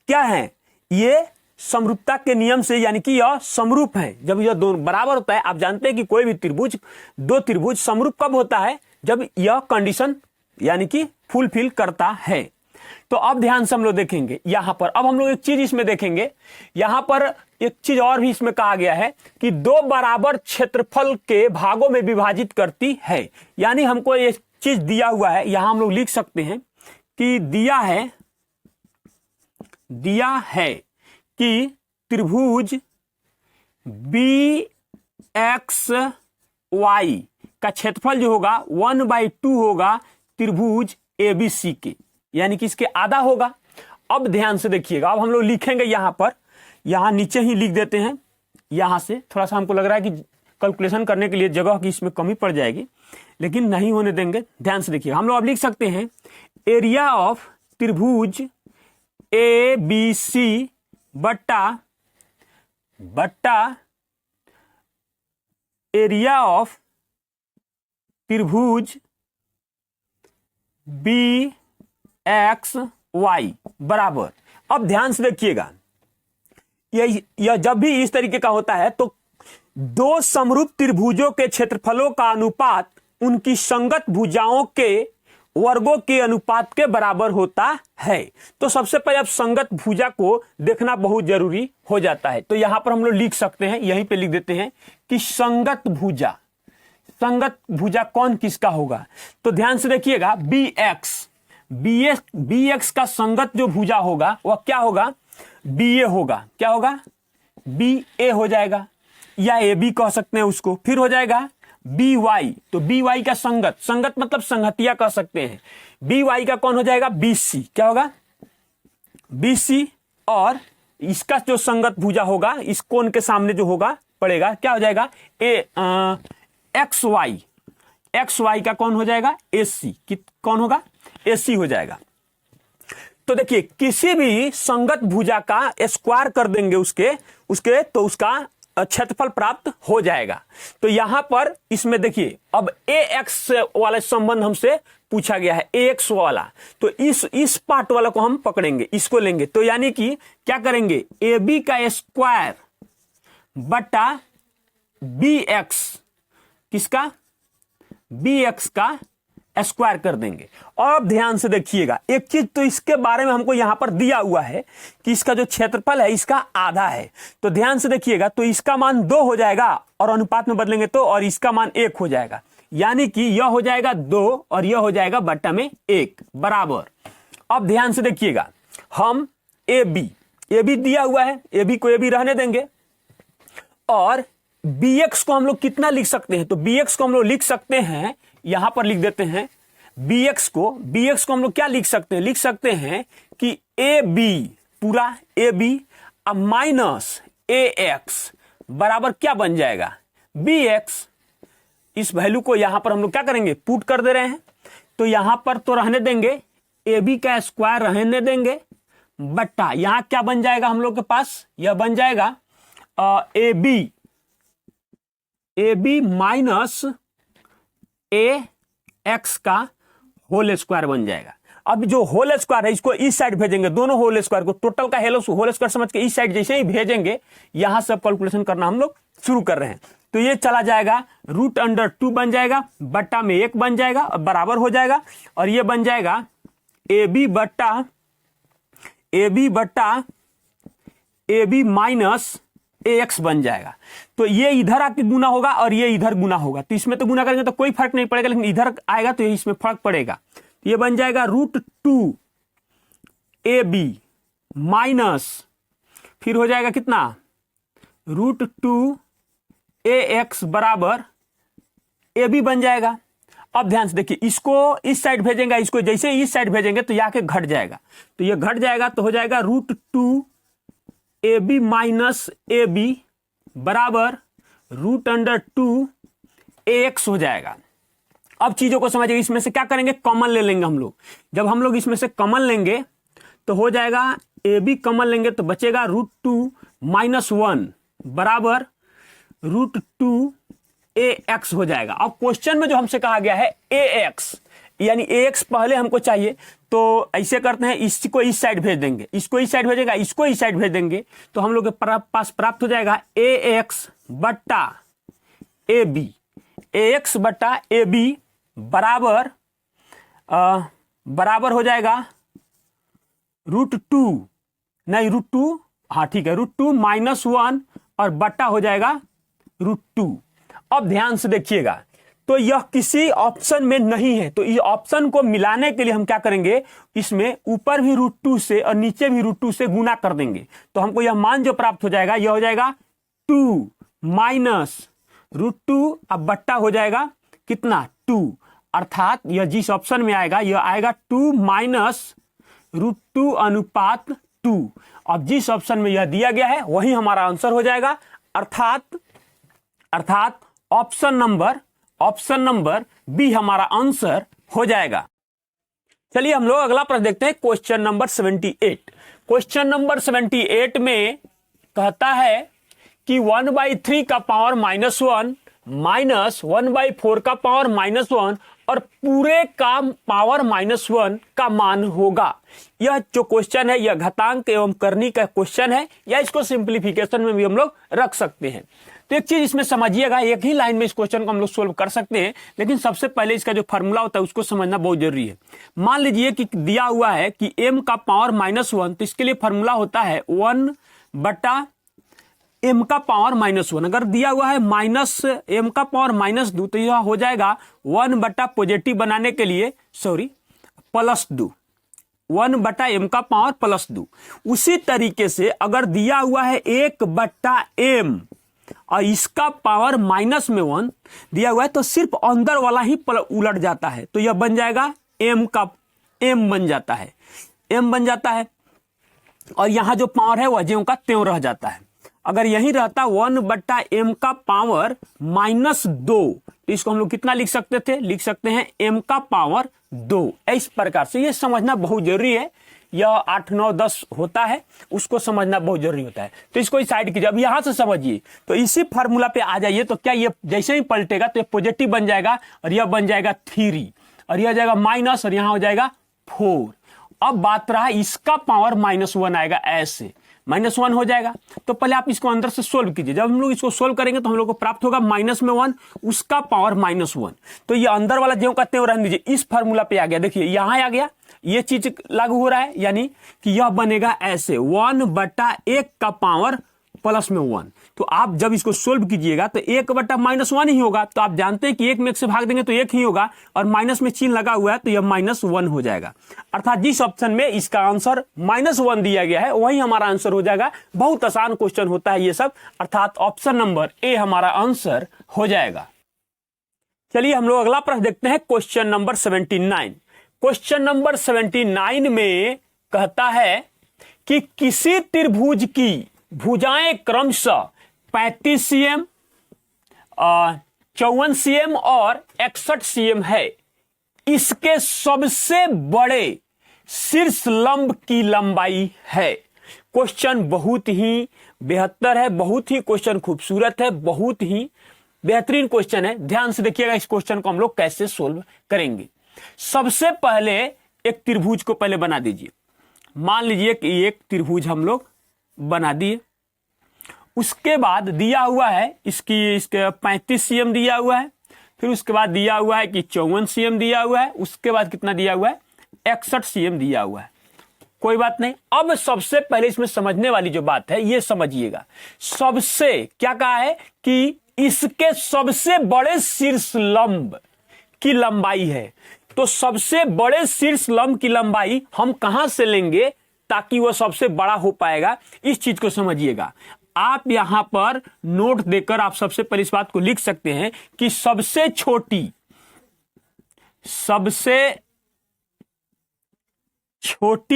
क्या है ये, समरूपता के नियम से, यानी कि यह समरूप है। जब यह दोनों बराबर होता है, आप जानते हैं कि कोई भी त्रिभुज, दो त्रिभुज समरूप कब होता है, जब यह कंडीशन यानी कि फुलफिल करता है। तो अब ध्यान से हम लोग देखेंगे यहां पर। अब हम लोग एक चीज इसमें देखेंगे, यहां पर एक चीज और भी इसमें कहा गया है कि दो बराबर क्षेत्रफल के भागों में विभाजित करती है। यानी हमको ये चीज दिया हुआ है, यहां हम लोग लिख सकते हैं कि दिया है कि त्रिभुज BXY का क्षेत्रफल जो होगा 1/2 होगा त्रिभुज ABC के, यानी कि इसके आधा होगा। अब ध्यान से देखिएगा, अब हम लोग लिखेंगे यहां पर, यहां नीचे ही लिख देते हैं। यहां से थोड़ा सा हमको लग रहा है कि कैलकुलेशन करने के लिए जगह की इसमें कमी पड़ जाएगी, लेकिन नहीं होने देंगे। ध्यान से देखिए, हम लोग अब लिख सकते हैं एरिया ऑफ त्रिभुज ABC बट्टा एरिया ऑफ त्रिभुज BXY बराबर। अब ध्यान से देखिएगा, यह जब भी इस तरीके का होता है तो दो समरूप त्रिभुजों के क्षेत्रफलों का अनुपात उनकी संगत भुजाओं के वर्गों के अनुपात के बराबर होता है। तो सबसे पहले अब संगत भुजा को देखना बहुत जरूरी हो जाता है। तो यहां पर हम लोग लिख सकते हैं, यहीं पे लिख देते हैं कि संगत भुजा कौन किसका होगा। तो ध्यान से देखिएगा, BX का संगत जो भुजा होगा वह क्या होगा, BA होगा। क्या होगा, BA हो जाएगा, या AB कह सकते हैं उसको। फिर हो जाएगा BY, तो BY का संगत मतलब संगतिया कह सकते हैं। BY का कौन हो जाएगा, BC। क्या होगा, BC। और इसका जो संगत भुजा होगा इस कोण के सामने जो होगा पड़ेगा, क्या हो जाएगा, XY का कौन हो जाएगा, AC। कौन होगा, AC हो जाएगा। तो देखिए, किसी भी संगत भुजा का स्क्वायर कर देंगे उसके तो उसका क्षेत्रफल प्राप्त हो जाएगा। तो यहां पर इसमें देखिए, अब AX वाला संबंध हमसे पूछा गया है, AX वाला। तो इस पार्ट वाला को हम पकड़ेंगे, इसको लेंगे। तो यानी कि क्या करेंगे, AB का स्क्वायर बटा BX, किसका, BX का स्क्वायर कर देंगे। और अब ध्यान से देखिएगा एक चीज, तो इसके बारे में हमको यहां पर दिया हुआ है कि इसका जो क्षेत्रफल है इसका आधा है। तो ध्यान से देखिएगा, तो इसका मान 2 हो जाएगा और अनुपात में बदलेंगे तो, और इसका मान 1 हो जाएगा। यानी कि यह हो जाएगा 2 और यह हो जाएगा बट्टा में 1 बराबर। अब ध्यान से देखिएगा, हम ए बी दिया हुआ है, ए बी को ए बी रहने देंगे, और बी एक्स को हम लोग कितना लिख सकते हैं, तो बी एक्स को हम लोग लिख सकते हैं, यहां पर लिख देते हैं बी एक्स को हम लोग क्या लिख सकते हैं कि ए बी, पूरा ए बी अब माइनस ए एक्स बराबर क्या बन जाएगा, बी एक्स। इस वैल्यू को यहां पर हम लोग क्या करेंगे, पुट कर दे रहे हैं, तो यहां पर तो रहने देंगे ए बी का स्क्वायर रहने देंगे, बट्टा यहां क्या बन जाएगा हम लोग के पास, यह बन जाएगा A B minus A X का होल स्क्वायर बन जाएगा। अब जो होल स्क्वायर है इसको इस साइड भेजेंगे, दोनों होल स्क्वायर को, टोटल का होल स्क्वायर समझ के इस साइड जैसे ही भेजेंगे, यहां सब कैलकुलेशन करना हम लोग शुरू कर रहे हैं। तो ये चला जाएगा √2 बन जाएगा, बट्टा में 1 बन जाएगा और बराबर हो जाएगा, और ये बन जाएगा A B minus A X बन जाएगा। तो ये इधर आके गुना होगा और ये इधर गुना होगा, तो इसमें तो गुना करेंगे तो कोई फर्क नहीं पड़ेगा, लेकिन इधर आएगा तो इसमें फर्क पड़ेगा। ये बन जाएगा √2 ए बी माइनस, फिर हो जाएगा कितना, √2 ए एक्स बराबर ए बी बन जाएगा। अब ध्यान से देखिए, इसको इस साइड भेजेंगे, इसको जैसे इस साइड भेजेंगे तो यहाँ के घट जाएगा, तो ये घट जाएगा, तो हो जाएगा √2 A B minus A B बराबर √2 ए एक्स हो जाएगा। अब चीजों को समझिए, इसमें से क्या करेंगे, कॉमन ले लेंगे हम लोग। जब हम लोग इसमें से कॉमन लेंगे तो हो जाएगा ए बी कॉमन लेंगे तो बचेगा √2 माइनस 1 बराबर √2 ए एक्स हो जाएगा। अब क्वेश्चन में जो हमसे कहा गया है ए एक्स, यानी ए एक्स पहले हमको चाहिए, तो ऐसे करते हैं, इसको इस साइड भेज देंगे, इसको इस साइड भेजेगा, इसको इस साइड भेज देंगे, तो हम लोग के पास प्राप्त हो जाएगा ए एक्स बट्टा ए बी, ए एक्स बट्टा ए बी बराबर हो जाएगा √2, नहीं √2, हाँ ठीक है, √2 माइनस 1 और बट्टा हो जाएगा √2। अब ध्यान से देखिएगा, तो यह किसी ऑप्शन में नहीं है, तो इस ऑप्शन को मिलाने के लिए हम क्या करेंगे, इसमें ऊपर भी √2 से और नीचे भी √2 से गुना कर देंगे, तो हमको यह मान जो प्राप्त हो जाएगा, यह हो जाएगा 2 माइनस √2, अब बट्टा हो जाएगा कितना, 2, अर्थात यह जिस ऑप्शन में आएगा यह आएगा 2 माइनस √2 अनुपात 2। अब जिस ऑप्शन में यह दिया गया है वही हमारा आंसर हो जाएगा, अर्थात ऑप्शन नंबर बी हमारा आंसर हो जाएगा। चलिए हम लोग अगला प्रश्न देखते हैं, क्वेश्चन नंबर 78। क्वेश्चन नंबर 78 में कहता है कि 1/3 का पावर -1 माइनस 1/4 का पावर -1 और पूरे का पावर -1 का मान होगा। यह जो क्वेश्चन है यह घातांक एवं करनी का क्वेश्चन है, या इसको सिंप्लीफिकेशन में भी हम लोग रख सकते हैं। तो एक चीज इसमें समझिएगा, एक ही लाइन में इस क्वेश्चन को हम लोग सोल्व कर सकते हैं, लेकिन सबसे पहले इसका जो फार्मूला होता है उसको समझना बहुत जरूरी है। मान लीजिए कि दिया हुआ है कि m का पावर -1, तो इसके लिए फार्मूला होता है 1 बटा m का पावर -1। अगर दिया हुआ है m का पावर -2, तो यह हो जाएगा 1 बटा पॉजिटिव बनाने के लिए +2, 1 बटा m का पावर +2। उसी तरीके से अगर दिया हुआ है 1 बटा m और इसका पावर -1 दिया हुआ है, तो सिर्फ अंदर वाला ही उलट जाता है, तो यह बन जाएगा m बन जाता है, और यहां जो पावर है वह ज्यों का त्यों रह जाता है। अगर यही रहता 1 बटा m का पावर -2, तो इसको हम लोग कितना लिख सकते हैं m का पावर 2। इस प्रकार से ये समझना बहुत जरूरी है, यह 8, 9, 10 होता है, उसको समझना बहुत जरूरी होता है। तो इसको इस साइड कीजिए, अब यहां से समझिए, तो इसी फार्मूला पे आ जाइए, तो क्या ये जैसे ही पलटेगा तो ये पॉजिटिव बन जाएगा और यह बन जाएगा 3 और यह जाएगा माइनस और यहां हो जाएगा 4। अब बात रहा इसका पावर -1 आएगा, ऐसे -1 हो जाएगा। तो पहले आप इसको अंदर से सोल्व कीजिए, जब हम लोग इसको सोल्व करेंगे तो हम लोग को प्राप्त होगा -1 उसका पावर -1। तो ये अंदर वाला ज्यों का त्यों रहने दीजिए, इस फार्मूला पे आ गया, देखिए यहां आ गया, ये चीज लागू हो रहा है, यानी कि यह बनेगा ऐसे 1 बटा 1 का पावर +1। तो आप जब इसको सोल्व कीजिएगा तो 1/-1 ही होगा। तो आप जानते हैं कि 1 में 1 से भाग देंगे तो 1 ही होगा, और माइनस में चिन्ह लगा हुआ है तो यह -1 हो जाएगा। अर्थात जिस ऑप्शन में इसका आंसर -1 दिया गया है वही हमारा आंसर हो जाएगा। बहुत आसान क्वेश्चन होता है ये सब, अर्थात ऑप्शन नंबर ए हमारा आंसर हो जाएगा। चलिए हम लोग अगला प्रश्न देखते हैं, क्वेश्चन नंबर 79। क्वेश्चन नंबर 79 में कहता है कि किसी त्रिभुज की भुजाएं क्रमशः 35 cm, 54 cm और 61 cm है। इसके सबसे बड़े शीर्ष लंब की लंबाई है। क्वेश्चन बहुत ही बेहतर है, बहुत ही क्वेश्चन खूबसूरत है, बहुत ही बेहतरीन क्वेश्चन है। ध्यान से देखिएगा इस क्वेश्चन को हम लोग कैसे सोल्व करेंगे। सबसे पहले एक त्रिभुज को पहले बना दीजिए। मान लीजिए कि एक त्रिभुज हम लोग बना दिए। उसके बाद दिया हुआ है इसके 35 cm दिया हुआ है, फिर उसके बाद दिया हुआ है कि 54 cm दिया हुआ है, उसके बाद कितना दिया हुआ है 61 cm दिया हुआ है। कोई बात नहीं। अब सबसे पहले इसमें समझने वाली जो बात है ये समझिएगा। सबसे क्या कहा है कि इसके सबसे बड़े शीर्ष लंब की लंबाई है। तो सबसे बड़े शीर्ष लंब की लंबाई हम कहां से लेंगे ताकि वह सबसे बड़ा हो पाएगा, इस चीज को समझिएगा। आप यहां पर नोट देकर आप सबसे पहले इस बात को लिख सकते हैं कि सबसे छोटी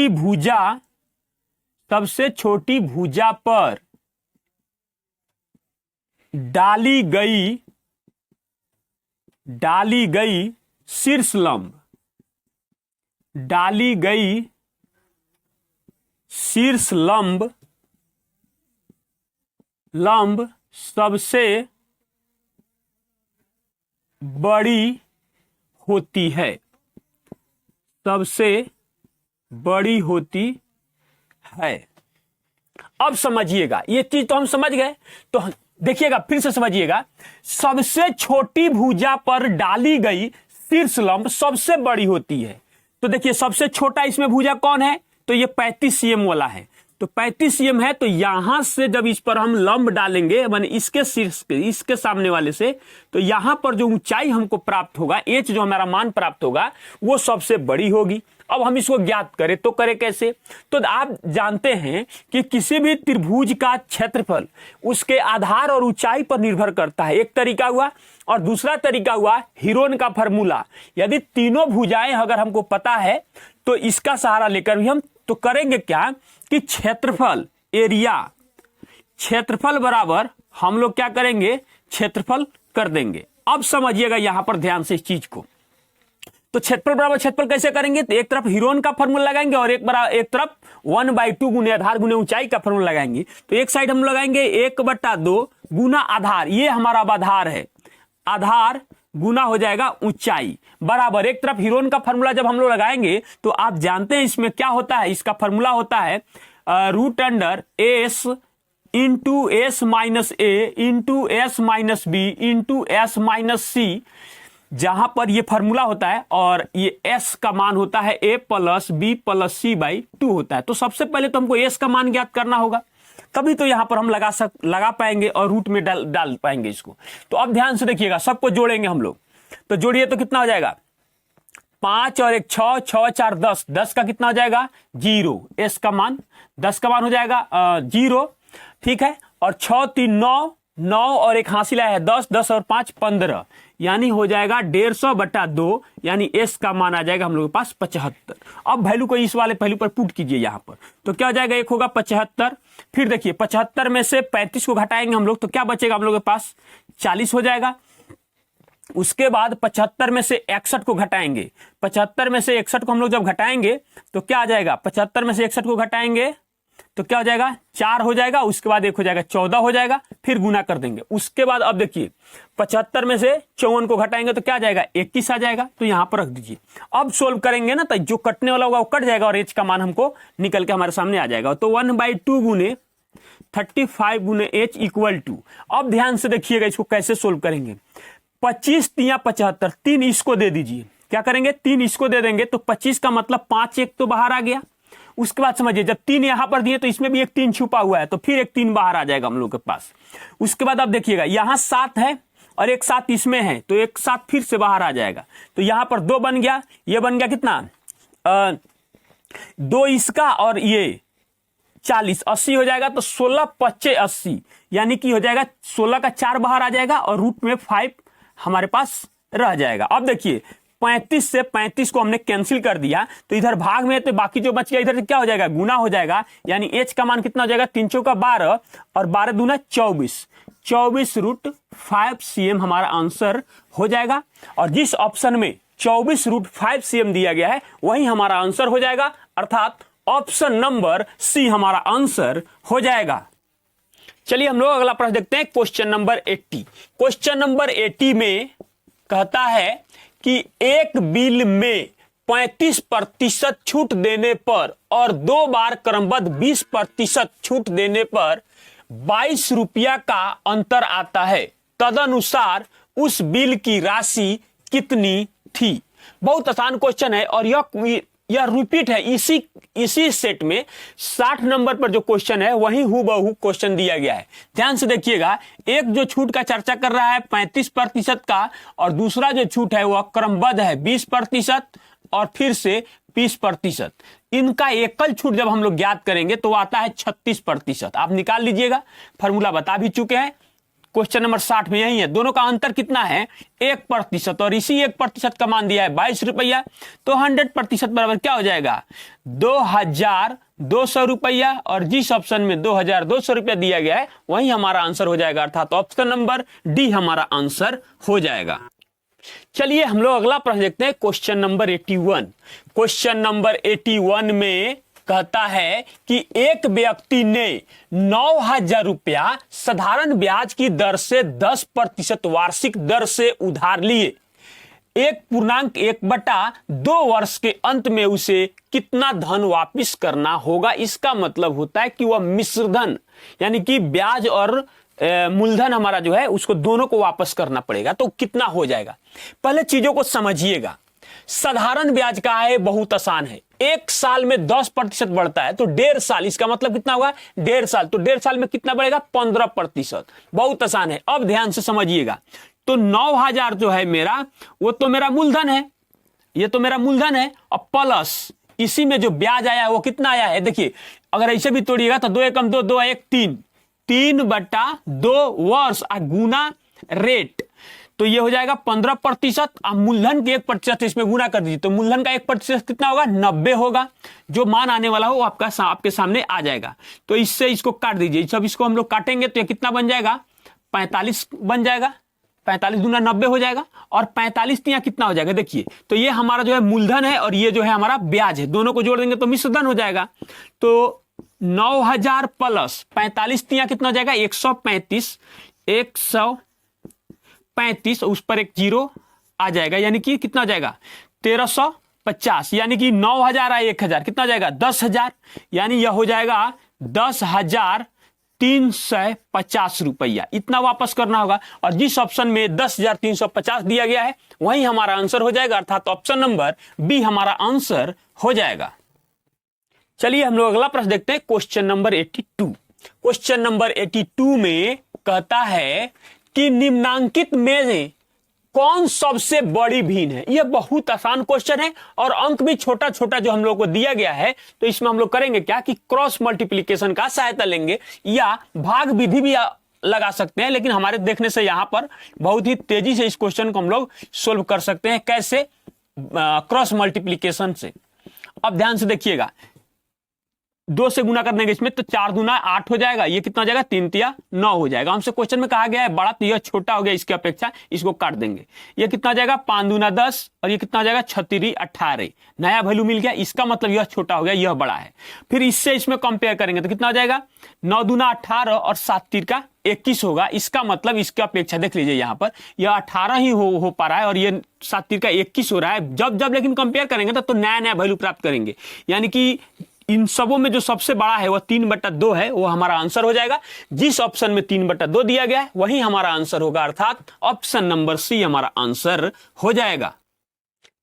भुजा पर डाली गई शीर्ष लंब सबसे बड़ी होती है, अब समझिएगा ये चीज तो हम समझ गए। तो देखिएगा फिर से समझिएगा, सबसे छोटी भुजा पर डाली गई शीर्ष लंब सबसे बड़ी होती है। तो देखिए सबसे छोटा इसमें भुजा कौन है, तो ये 35 cm वाला है। तो 35 cm है, तो यहां से जब इस पर हम लंब डालेंगे माने इसके शीर्ष के इसके सामने वाले से, तो यहां पर जो ऊंचाई हमको प्राप्त होगा, एच जो हमारा मान प्राप्त होगा वो सबसे बड़ी होगी। अब हम इसको ज्ञात करें तो करें कैसे? तो आप जानते हैं कि किसी भी त्रिभुज का क्षेत्रफल उसके आधार और ऊंचाई पर निर्भर करता है। एक तरीका हुआ, और दूसरा तरीका हुआ हीरोन का फॉर्मूला। यदि तीनों भुजाएं अगर हमको पता है तो इसका सहारा लेकर भी हम तो करेंगे क्या कि क्षेत्रफल बराबर हम लोग क्या करेंगे, क्षेत्रफल कर देंगे। अब समझिएगा यहां पर ध्यान से इस चीज को। तो क्षेत्रफल बराबर क्षेत्रफल कैसे करेंगे, तो एक तरफ हीरोन का फॉर्मूला लगाएंगे और एक तरफ 1/2 गुने आधार गुने ऊंचाई का फॉर्मूला लगाएंगे। तो एक साइड हम लगाएंगे 1/2 गुना आधार, ये हमारा आधार है, आधार गुना हो जाएगा ऊंचाई बराबर एक तरफ हीरोन का फॉर्मूला जब हम लोग लगाएंगे तो आप जानते हैं इसमें क्या होता है, इसका फॉर्मूला होता है √S into S minus A into S minus B into S minus C, जहां पर ये फॉर्मूला होता है और ये S का मान होता है A plus B plus C/2 होता है। तो सबसे पहले तो हमको S का मान ज्ञात करना होगा, तभी तो यहां पर हम लगा पाएंगे और रूट में डाल पाएंगे इसको। तो अब ध्यान से देखिएगा, सबको जोड़ेंगे हम लोग। तो जोड़िए तो कितना हो जाएगा, 5 और 1 6, 6 4 10, 10 का कितना हो जाएगा 0, S का मान 10 का मान हो जाएगा 0, ठीक है। और 6 3 9, 9 और 1 हासिल है 10, 10 और 5 15, यानी हो जाएगा 150/2, यानी S का मान आ जाएगा हम लोग के पास 75। अब वैल्यू को इस वाले पहलू पर पुट कीजिए यहां पर, तो क्या हो जाएगा, एक होगा 75। फिर देखिए 75 में से 35 को घटाएंगे हम लोग तो क्या बचेगा हम लोग के पास 40 हो जाएगा। उसके बाद 75 में से 61 को घटाएंगे, 75 में से 61 को हम लोग जब घटाएंगे तो क्या आ जाएगा, 75 में से 61 को घटाएंगे तो क्या हो जाएगा 4 हो जाएगा, उसके बाद 1 हो जाएगा 14 हो जाएगा, फिर गुना कर देंगे। उसके बाद अब देखिए 75 में से 54 को घटाएंगे तो क्या आ जाएगा 21 आ जाएगा, तो यहां पर रख दीजिए। अब सोल्व करेंगे ना तो जो कटने वाला होगा वो कट जाएगा और एच का मान हमको निकल के हमारे सामने आ जाएगा। तो 1/2 गुने 35 गुने एच इक्वल टू, अब ध्यान से देखिएगा इसको कैसे सोल्व करेंगे। 25 तिया 75, 3 इसको दे दीजिए, क्या करेंगे 3 इसको दे देंगे तो 25 का मतलब 5 1 तो बाहर आ गया, उसके बाद समझिए जब 3 यहां पर दिए तो इसमें भी एक 3 छुपा हुआ है, तो फिर एक 3 बाहर आ जाएगा हम लोग के पास। उसके बाद आप देखिएगा यहां 7 है और एक 7 इसमें है, तो एक 7 फिर से बाहर आ जाएगा। तो यहां पर 2 बन गया, ये बन गया कितना 2 इसका और ये 40, 80 हो जाएगा। तो 16 25 80, यानी कि हो जाएगा 16 का 4 बाहर आ जाएगा और रूट में 5 हमारे पास रह जाएगा। अब देखिए 35 से 35 को हमने कैंसिल कर दिया, तो इधर भाग में, तो बाकी जो बच गया इधर क्या हो जाएगा, गुना हो जाएगा। यानी h का मान कितना हो जाएगा, 3 चौका 12 और 12 दूना 24, 24√5 cm हमारा आंसर हो जाएगा। और जिस ऑप्शन में 24√5 cm दिया गया है वही हमारा आंसर हो जाएगा, अर्थात ऑप्शन नंबर सी हमारा आंसर हो जाएगा। चलिए हम लोग अगला प्रश्न देखते हैं, क्वेश्चन नंबर 80। क्वेश्चन नंबर 80 में कहता है कि एक बिल में 35% छूट देने पर और 2 बार क्रमबद्ध 20% छूट देने पर 22 रुपया का अंतर आता है, तदनुसार उस बिल की राशि कितनी थी। बहुत आसान क्वेश्चन है और यह रिपीट है, इसी सेट में 60 नंबर पर जो क्वेश्चन है वही हूबहू क्वेश्चन दिया गया है। ध्यान से देखिएगा, एक जो छूट का चर्चा कर रहा है 35% का, और दूसरा जो छूट है वह क्रमबद्ध है 20% और फिर से 20%। इनका एकल छूट जब हम लोग ज्ञात करेंगे तो आता है 36%। आप निकाल लीजिएगा, फॉर्मूला बता भी चुके हैं, क्वेश्चन नंबर 60 में यही है। दोनों का अंतर कितना है, 1%, और इसी 1% का मान दिया है 22 रुपया। तो 100% बराबर क्या हो जाएगा, 2200 रुपया, और जिस ऑप्शन में 2200 रुपया दिया गया है वही हमारा आंसर हो जाएगा, अर्थात ऑप्शन नंबर डी हमारा आंसर हो जाएगा। चलिए हम लोग अगला प्रश्न देखते हैं, क्वेश्चन नंबर 81। क्वेश्चन नंबर 81 में कहता है कि एक व्यक्ति ने 9,000 रुपया साधारण ब्याज की दर से 10% वार्षिक दर से उधार लिए। 1.1/2 वर्ष के अंत में उसे कितना धन वापस करना होगा। इसका मतलब होता है कि वह मिश्र धन, यानी कि ब्याज और मूलधन हमारा जो है उसको दोनों को वापस करना पड़ेगा। तो कितना हो जाएगा, पहले चीजों को समझिएगा। साधारण ब्याज का है, बहुत आसान है, 1 साल में 10% बढ़ता है तो 1.5 साल, इसका मतलब कितना होगा 1.5 साल, तो 1.5 साल में कितना बढ़ेगा 15%। बहुत आसान है, अब ध्यान से समझिएगा। तो 9,000 जो है मेरा, वो तो मेरा मूलधन है, ये तो मेरा मूलधन है, और प्लस इसी में जो ब्याज आया है वो कितना आया है। देखिए अगर ऐसे भी तोड़िएगा तो 2 एकम 2, 2 1 3, 3/2 वर्ष गुना रेट, तो ये हो जाएगा 15%। आप मूलधन के 1% इसमें गुना कर दीजिए, तो मूलधन का 1% कितना होगा 90 होगा। जो मान आने वाला हो वो आपके सामने आ जाएगा। तो इससे इसको काट दीजिए, सब इसको हम लोग काटेंगे तो ये कितना बन जाएगा 45 बन जाएगा, 45 दूना 90 हो जाएगा, और 45 तिया कितना हो जाएगा। देखिए तो ये हमारा जो है मूलधन है और ये जो है हमारा ब्याज है, दोनों को जोड़ देंगे तो मिश्र धन हो जाएगा। तो 9,000 प्लस 45 तिया कितना हो जाएगा 135, 135, उस पर एक जीरो आ जाएगा, यानी कि कितना हो जाएगा 1350, यानी कि 9,000 आ 1,000 कितना हो जाएगा 10,000, यानी यह हो जाएगा 10,350 रुपया, इतना वापस करना होगा। और जिस ऑप्शन में 10,350 दिया गया है वही हमारा आंसर हो जाएगा, अर्थात ऑप्शन नंबर बी हमारा आंसर हो जाएगा। चलिए हम लोग अगला प्रश्न देखते हैं, क्वेश्चन नंबर 82। क्वेश्चन नंबर 82 में कहता है कि निम्नांकित में से कौन सबसे बड़ी भिन्न है। यह बहुत आसान क्वेश्चन है और अंक भी छोटा छोटा जो हम लोग को दिया गया है। तो इसमें हम लोग करेंगे क्या कि क्रॉस मल्टीप्लिकेशन का सहायता लेंगे या भाग विधि भी लगा सकते हैं, लेकिन हमारे देखने से यहां पर बहुत ही तेजी से इस क्वेश्चन को हम लोग सोल्व कर सकते हैं। कैसे, क्रॉस मल्टीप्लिकेशन से। अब ध्यान से देखिएगा, 2 से गुना कर देंगे इसमें तो 4 दूना 8 हो जाएगा, ये कितना हो जाएगा 3 तिया 9 हो जाएगा। हमसे क्वेश्चन में कहा गया है बड़ा, तो यह छोटा हो गया इसकी अपेक्षा, इसको काट देंगे। ये कितना हो जाएगा 5 दूना 10 और ये कितना हो जाएगा 36 18, नया वैल्यू मिल गया, इसका मतलब यह छोटा हो गया, यह बड़ा है। फिर इससे इसमें कंपेयर करेंगे तो कितना हो जाएगा 9 दूना 18 और 7 3 का 21 होगा। इसका मतलब इसकी अपेक्षा देख लीजिए, यहाँ पर यह 18 ही हो पा रहा है और ये 7 3 का 21 हो रहा है। जब लेकिन कंपेयर करेंगे तो नया वैल्यू प्राप्त करेंगे, यानी कि इन सबों में जो सबसे बड़ा है वह 3/2 है, वो हमारा आंसर हो जाएगा। जिस ऑप्शन में 3/2 दिया गया है वही हमारा आंसर होगा, अर्थात ऑप्शन नंबर सी हमारा आंसर हो जाएगा।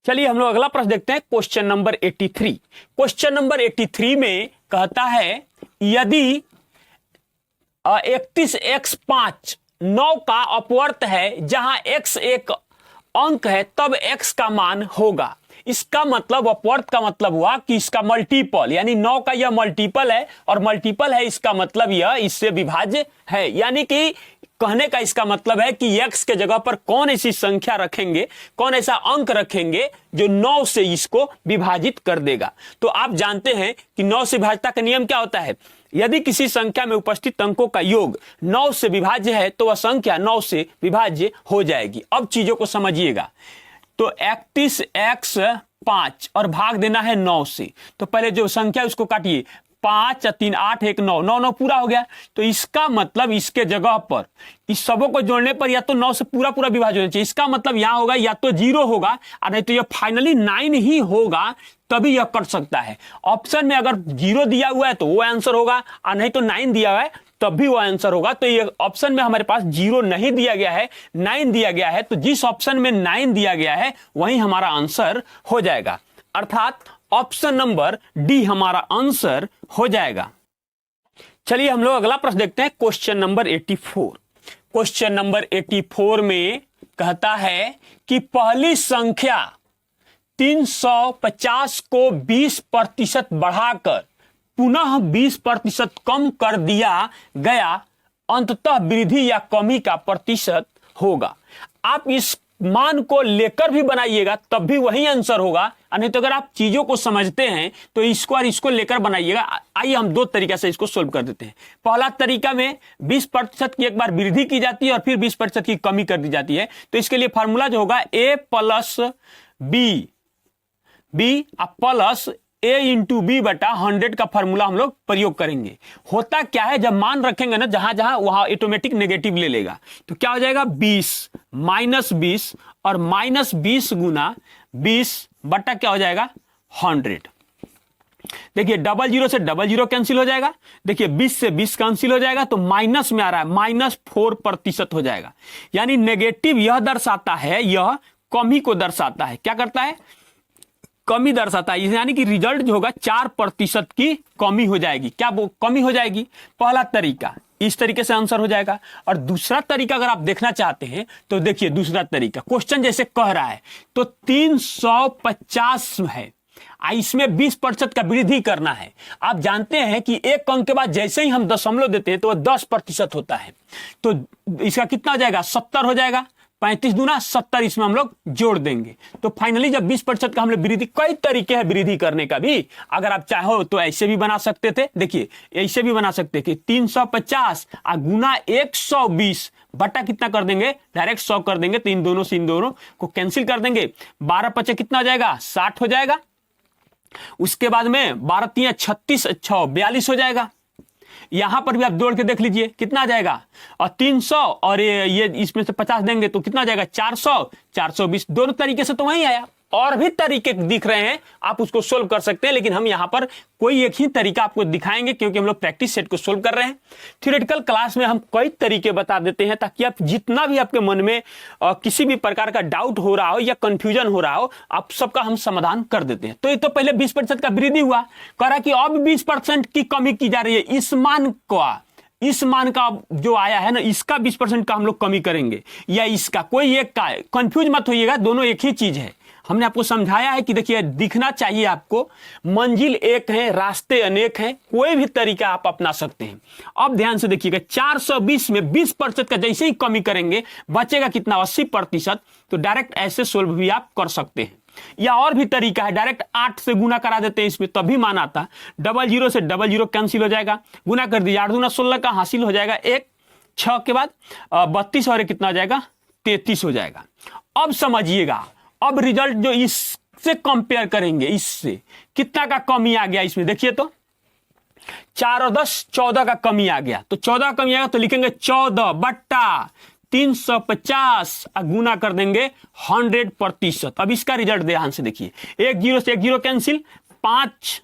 चलिए हम लोग अगला प्रश्न देखते हैं, क्वेश्चन नंबर 83। क्वेश्चन नंबर 83 में कहता है यदि 31x5 9 का अपवर्त है जहां x एक अंक है तब x का मान होगा। इसका मतलब अपवर्त का मतलब हुआ कि इसका मल्टीपल, यानी 9 का यह मल्टीपल है और मल्टीपल है, इसका मतलब यह इससे विभाज्य है। यानी कि कहने का इसका मतलब है कि x के जगह पर कौन ऐसी संख्या रखेंगे, कौन ऐसा अंक रखेंगे जो 9 से इसको विभाजित कर देगा। तो आप जानते हैं कि 9 से विभाज्यता का नियम क्या होता है। यदि किसी संख्या में उपस्थित अंकों का योग 9 से विभाज्य है तो वह संख्या 9 से विभाज्य हो जाएगी। अब चीजों को समझिएगा। तो 31x5 और भाग देना है 9 से, तो पहले जो संख्या उसको काटिए, 5 3 8 1 9 9 9 पूरा हो गया। तो इसका मतलब इसके जगह पर इस सबों को जोड़ने पर या तो 9 से पूरा पूरा विभाज्य होना चाहिए। इसका मतलब यहां होगा या तो 0 होगा और नहीं तो यह फाइनली 9 ही होगा, तभी यह कर सकता है। ऑप्शन में अगर 0 दिया हुआ है तो वो आंसर होगा और नहीं तो 9 दिया हुआ है तब भी वो आंसर होगा। तो ये ऑप्शन में हमारे पास 0 नहीं दिया गया है, 9 दिया गया है। तो जिस ऑप्शन में 9 दिया गया है वही हमारा आंसर हो जाएगा, अर्थात ऑप्शन नंबर डी हमारा आंसर हो जाएगा। चलिए हम लोग अगला प्रश्न देखते हैं, क्वेश्चन नंबर 84। क्वेश्चन नंबर 84 में कहता है कि पहली संख्या 350 को 20% बढ़ाकर पुनः 20% कम कर दिया गया, अंततः वृद्धि या कमी का प्रतिशत होगा। आप इस मान को लेकर भी बनाइएगा तब भी वही आंसर होगा, नहीं तो अगर आप चीजों को समझते हैं तो इसको और इसको लेकर बनाइएगा। आइए हम दो तरीके से इसको सोल्व कर देते हैं। पहला तरीका में 20% की एक बार वृद्धि की जाती है और फिर 20% की कमी कर दी जाती है। तो इसके लिए फॉर्मूला जो होगा a plus B plus a into B बटा 100 का फॉर्मूला हम लोग प्रयोग करेंगे। होता क्या है, जब मान रखेंगे ना जहां जहां वहां ऑटोमेटिक नेगेटिव ले लेगा। तो क्या हो जाएगा 20 माइनस 20 और माइनस 20 गुना 20 बटा क्या हो जाएगा 100। देखिए 00 से 00 कैंसिल हो जाएगा। देखिए 20 से 20 कैंसिल हो जाएगा तो माइनस में आ रहा है, -4% हो जाएगा। यानी नेगेटिव यह दर्शाता है, यह कमी को दर्शाता है। क्या करता है, कमी दर्शाता है। यानी कि रिजल्ट जो होगा 4% की कमी हो जाएगी। क्या वो कमी हो जाएगी। पहला तरीका इस तरीके से आंसर हो जाएगा। और दूसरा तरीका अगर आप देखना चाहते हैं तो देखिए दूसरा तरीका, क्वेश्चन जैसे कह रहा है तो 350 है, इसमें 20% का वृद्धि करना है। आप जानते हैं कि एक अंक के बाद जैसे ही हम दशमलव देते हैं तो वह 10% होता है। तो इसका कितना हो जाएगा 70 हो जाएगा। 35 दूना 70 इसमें हम लोग जोड़ देंगे। तो फाइनली जब 20% का हम लोग वृद्धि, कई तरीके हैं वृद्धि करने का भी। अगर आप चाहो तो ऐसे भी बना सकते थे। देखिए ऐसे भी बना सकते थे 350 गुना 120 बटा कितना कर देंगे, डायरेक्ट 100 कर देंगे। तो इन दोनों से इन दोनों को कैंसिल कर देंगे। 12 पचे कितना हो जाएगा 60 हो जाएगा। उसके बाद में 12 3 36 6 42 हो जाएगा। यहां पर भी आप जोड़ के देख लीजिए कितना आ जाएगा, और 300 और ये इसमें से 50 देंगे तो कितना आ जाएगा 400 420। दोनों तरीके से तो वही आया। और भी तरीके दिख रहे हैं, आप उसको सोल्व कर सकते हैं, लेकिन हम यहां पर कोई एक ही तरीका आपको दिखाएंगे क्योंकि हम लोग प्रैक्टिस सेट को सोल्व कर रहे हैं। थ्योरेटिकल क्लास में हम कई तरीके बता देते हैं ताकि आप जितना भी आपके मन में किसी भी प्रकार का डाउट हो रहा हो या कंफ्यूजन हो रहा हो, आप सबका हम समाधान कर देते हैं। तो ये तो पहले 20% का वृद्धि हुआ, कह रहा कि अब 20% की कमी की जा रही है। इस मान का जो आया है ना, इसका 20% का हम लोग कमी करेंगे या इसका, कोई एक का। कंफ्यूज मत होइएगा, दोनों एक ही चीज है। हमने आपको समझाया है कि देखिए दिखना चाहिए आपको, मंजिल एक है रास्ते अनेक हैं, कोई भी तरीका आप अपना सकते हैं। अब ध्यान से देखिएगा 420 में 20% का जैसे ही कमी करेंगे बचेगा कितना 80%। तो डायरेक्ट ऐसे सोल्व भी आप कर सकते हैं। या और भी तरीका है, डायरेक्ट 8 से गुना करा देते हैं इसमें तभी मान आता। 00 से 00 कैंसिल हो जाएगा, गुना कर दीजिए 8 दूना 16 का हासिल हो जाएगा 1, 6 के बाद 32 और कितना हो जाएगा 33 हो जाएगा। अब समझिएगा, अब रिजल्ट जो इससे कंपेयर करेंगे, इससे कितना का कमी आ गया इसमें देखिए तो 4 और 10 14 का कमी आ गया। तो 14 का कमी आएगा तो लिखेंगे 14 बट्टा 350 गुना कर देंगे 100%। अब इसका रिजल्ट ध्यान से देखिए, 1 0 से 1 0 कैंसिल, 5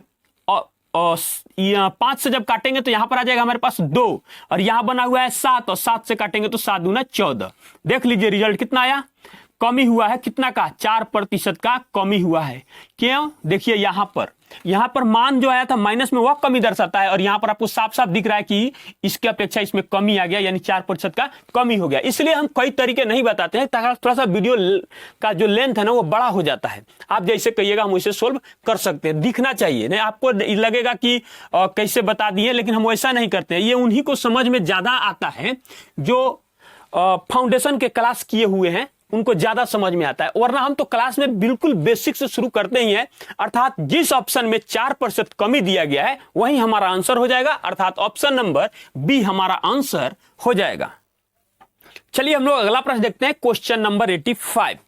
से जब काटेंगे तो यहां पर आ जाएगा हमारे पास 2 और यहां बना हुआ है 7 और 7 से काटेंगे तो 7 दूना 14। देख लीजिए रिजल्ट कितना आया कमी हुआ है कितना का, 4% का कमी हुआ है। क्यों, देखिए यहां पर मान जो आया था माइनस में वह कमी दर्शाता है, और यहां पर आपको साफ साफ दिख रहा है कि इसकी अपेक्षा इसमें कमी आ गया, यानी 4% का कमी हो गया। इसलिए हम कई तरीके नहीं बताते हैं, ताकि थोड़ा सा वीडियो का जो लेंथ है ना वो बड़ा हो जाता है। आप जैसे कहिएगा हम वैसे सोल्व कर सकते हैं, दिखना चाहिए, नहीं आपको लगेगा कि कैसे बता दिए, लेकिन हम वैसा नहीं करते हैं। ये उन्हीं को समझ में ज्यादा आता है जो फाउंडेशन के क्लास किए हुए हैं, उनको ज्यादा समझ में आता है, वरना हम तो क्लास में बिल्कुल बेसिक से शुरू करते ही हैं। अर्थात जिस ऑप्शन में 4% कमी दिया गया है वही हमारा आंसर हो जाएगा, अर्थात ऑप्शन नंबर बी हमारा आंसर हो जाएगा। चलिए हम लोग अगला प्रश्न देखते हैं, क्वेश्चन नंबर 85।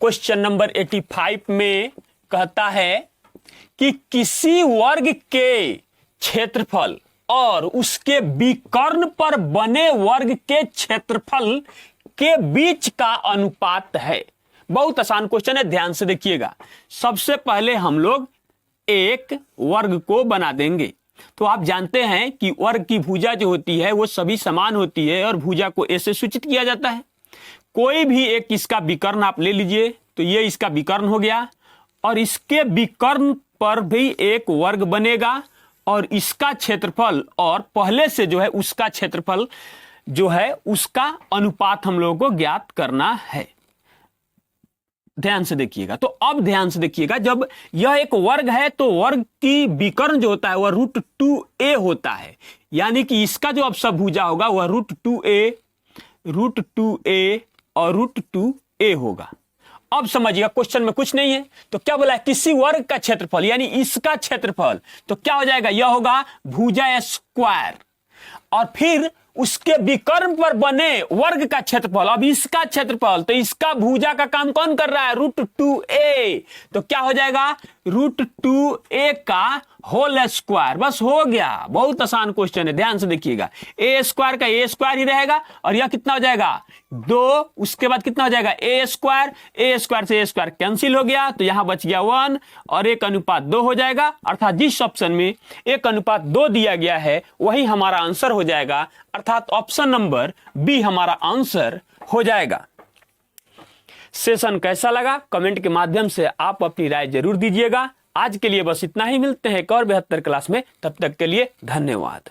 क्वेश्चन नंबर 85 में कहता है कि किसी वर्ग के क्षेत्रफल और उसके विकर्ण पर बने वर्ग के क्षेत्रफल के बीच का अनुपात है। बहुत आसान क्वेश्चन है, ध्यान से देखिएगा। सबसे पहले हम लोग एक वर्ग को बना देंगे। तो आप जानते हैं कि वर्ग की भुजा जो होती है वो सभी समान होती है, और भुजा को ऐसे सूचित किया जाता है। कोई भी एक इसका विकर्ण आप ले लीजिए, तो ये इसका विकर्ण हो गया, और इसके विकर्ण पर भी एक वर्ग बनेगा, और इसका क्षेत्रफल और पहले से जो है उसका क्षेत्रफल जो है उसका अनुपात हम लोगों को ज्ञात करना है। ध्यान से देखिएगा। तो अब ध्यान से देखिएगा, जब यह एक वर्ग है तो वर्ग की विकर्ण जो होता है वह √2a होता है, यानी कि इसका जो अब सब भुजा होगा वह √2a और √2a होगा। अब समझिएगा, क्वेश्चन में कुछ नहीं है, तो क्या बोला है, किसी वर्ग का क्षेत्रफल यानी इसका क्षेत्रफल, तो क्या हो जाएगा, यह होगा भुजा स्क्वायर, और फिर उसके विकर्ण पर बने वर्ग का क्षेत्रफल। अब इसका क्षेत्रफल, तो इसका भुजा का काम कौन कर रहा है, √2a, तो क्या हो जाएगा, √2a का होल स्क्वायर। बस हो गया, बहुत आसान क्वेश्चन है, ध्यान से देखिएगा। a स्क्वायर का a स्क्वायर ही रहेगा, और यह कितना हो जाएगा 2, उसके बाद कितना हो जाएगा a स्क्वायर से a स्क्वायर कैंसिल हो गया, तो यहां बच गया 1 और 1:2 हो जाएगा। अर्थात जिस ऑप्शन में 1:2 दिया गया है वही हमारा आंसर हो जाएगा, अर्थात ऑप्शन नंबर बी हमारा आंसर हो जाएगा। सेशन कैसा लगा कमेंट के माध्यम से आप अपनी राय जरूर दीजिएगा। आज के लिए बस इतना ही, मिलते हैं एक और बेहतर क्लास में, तब तक के लिए धन्यवाद।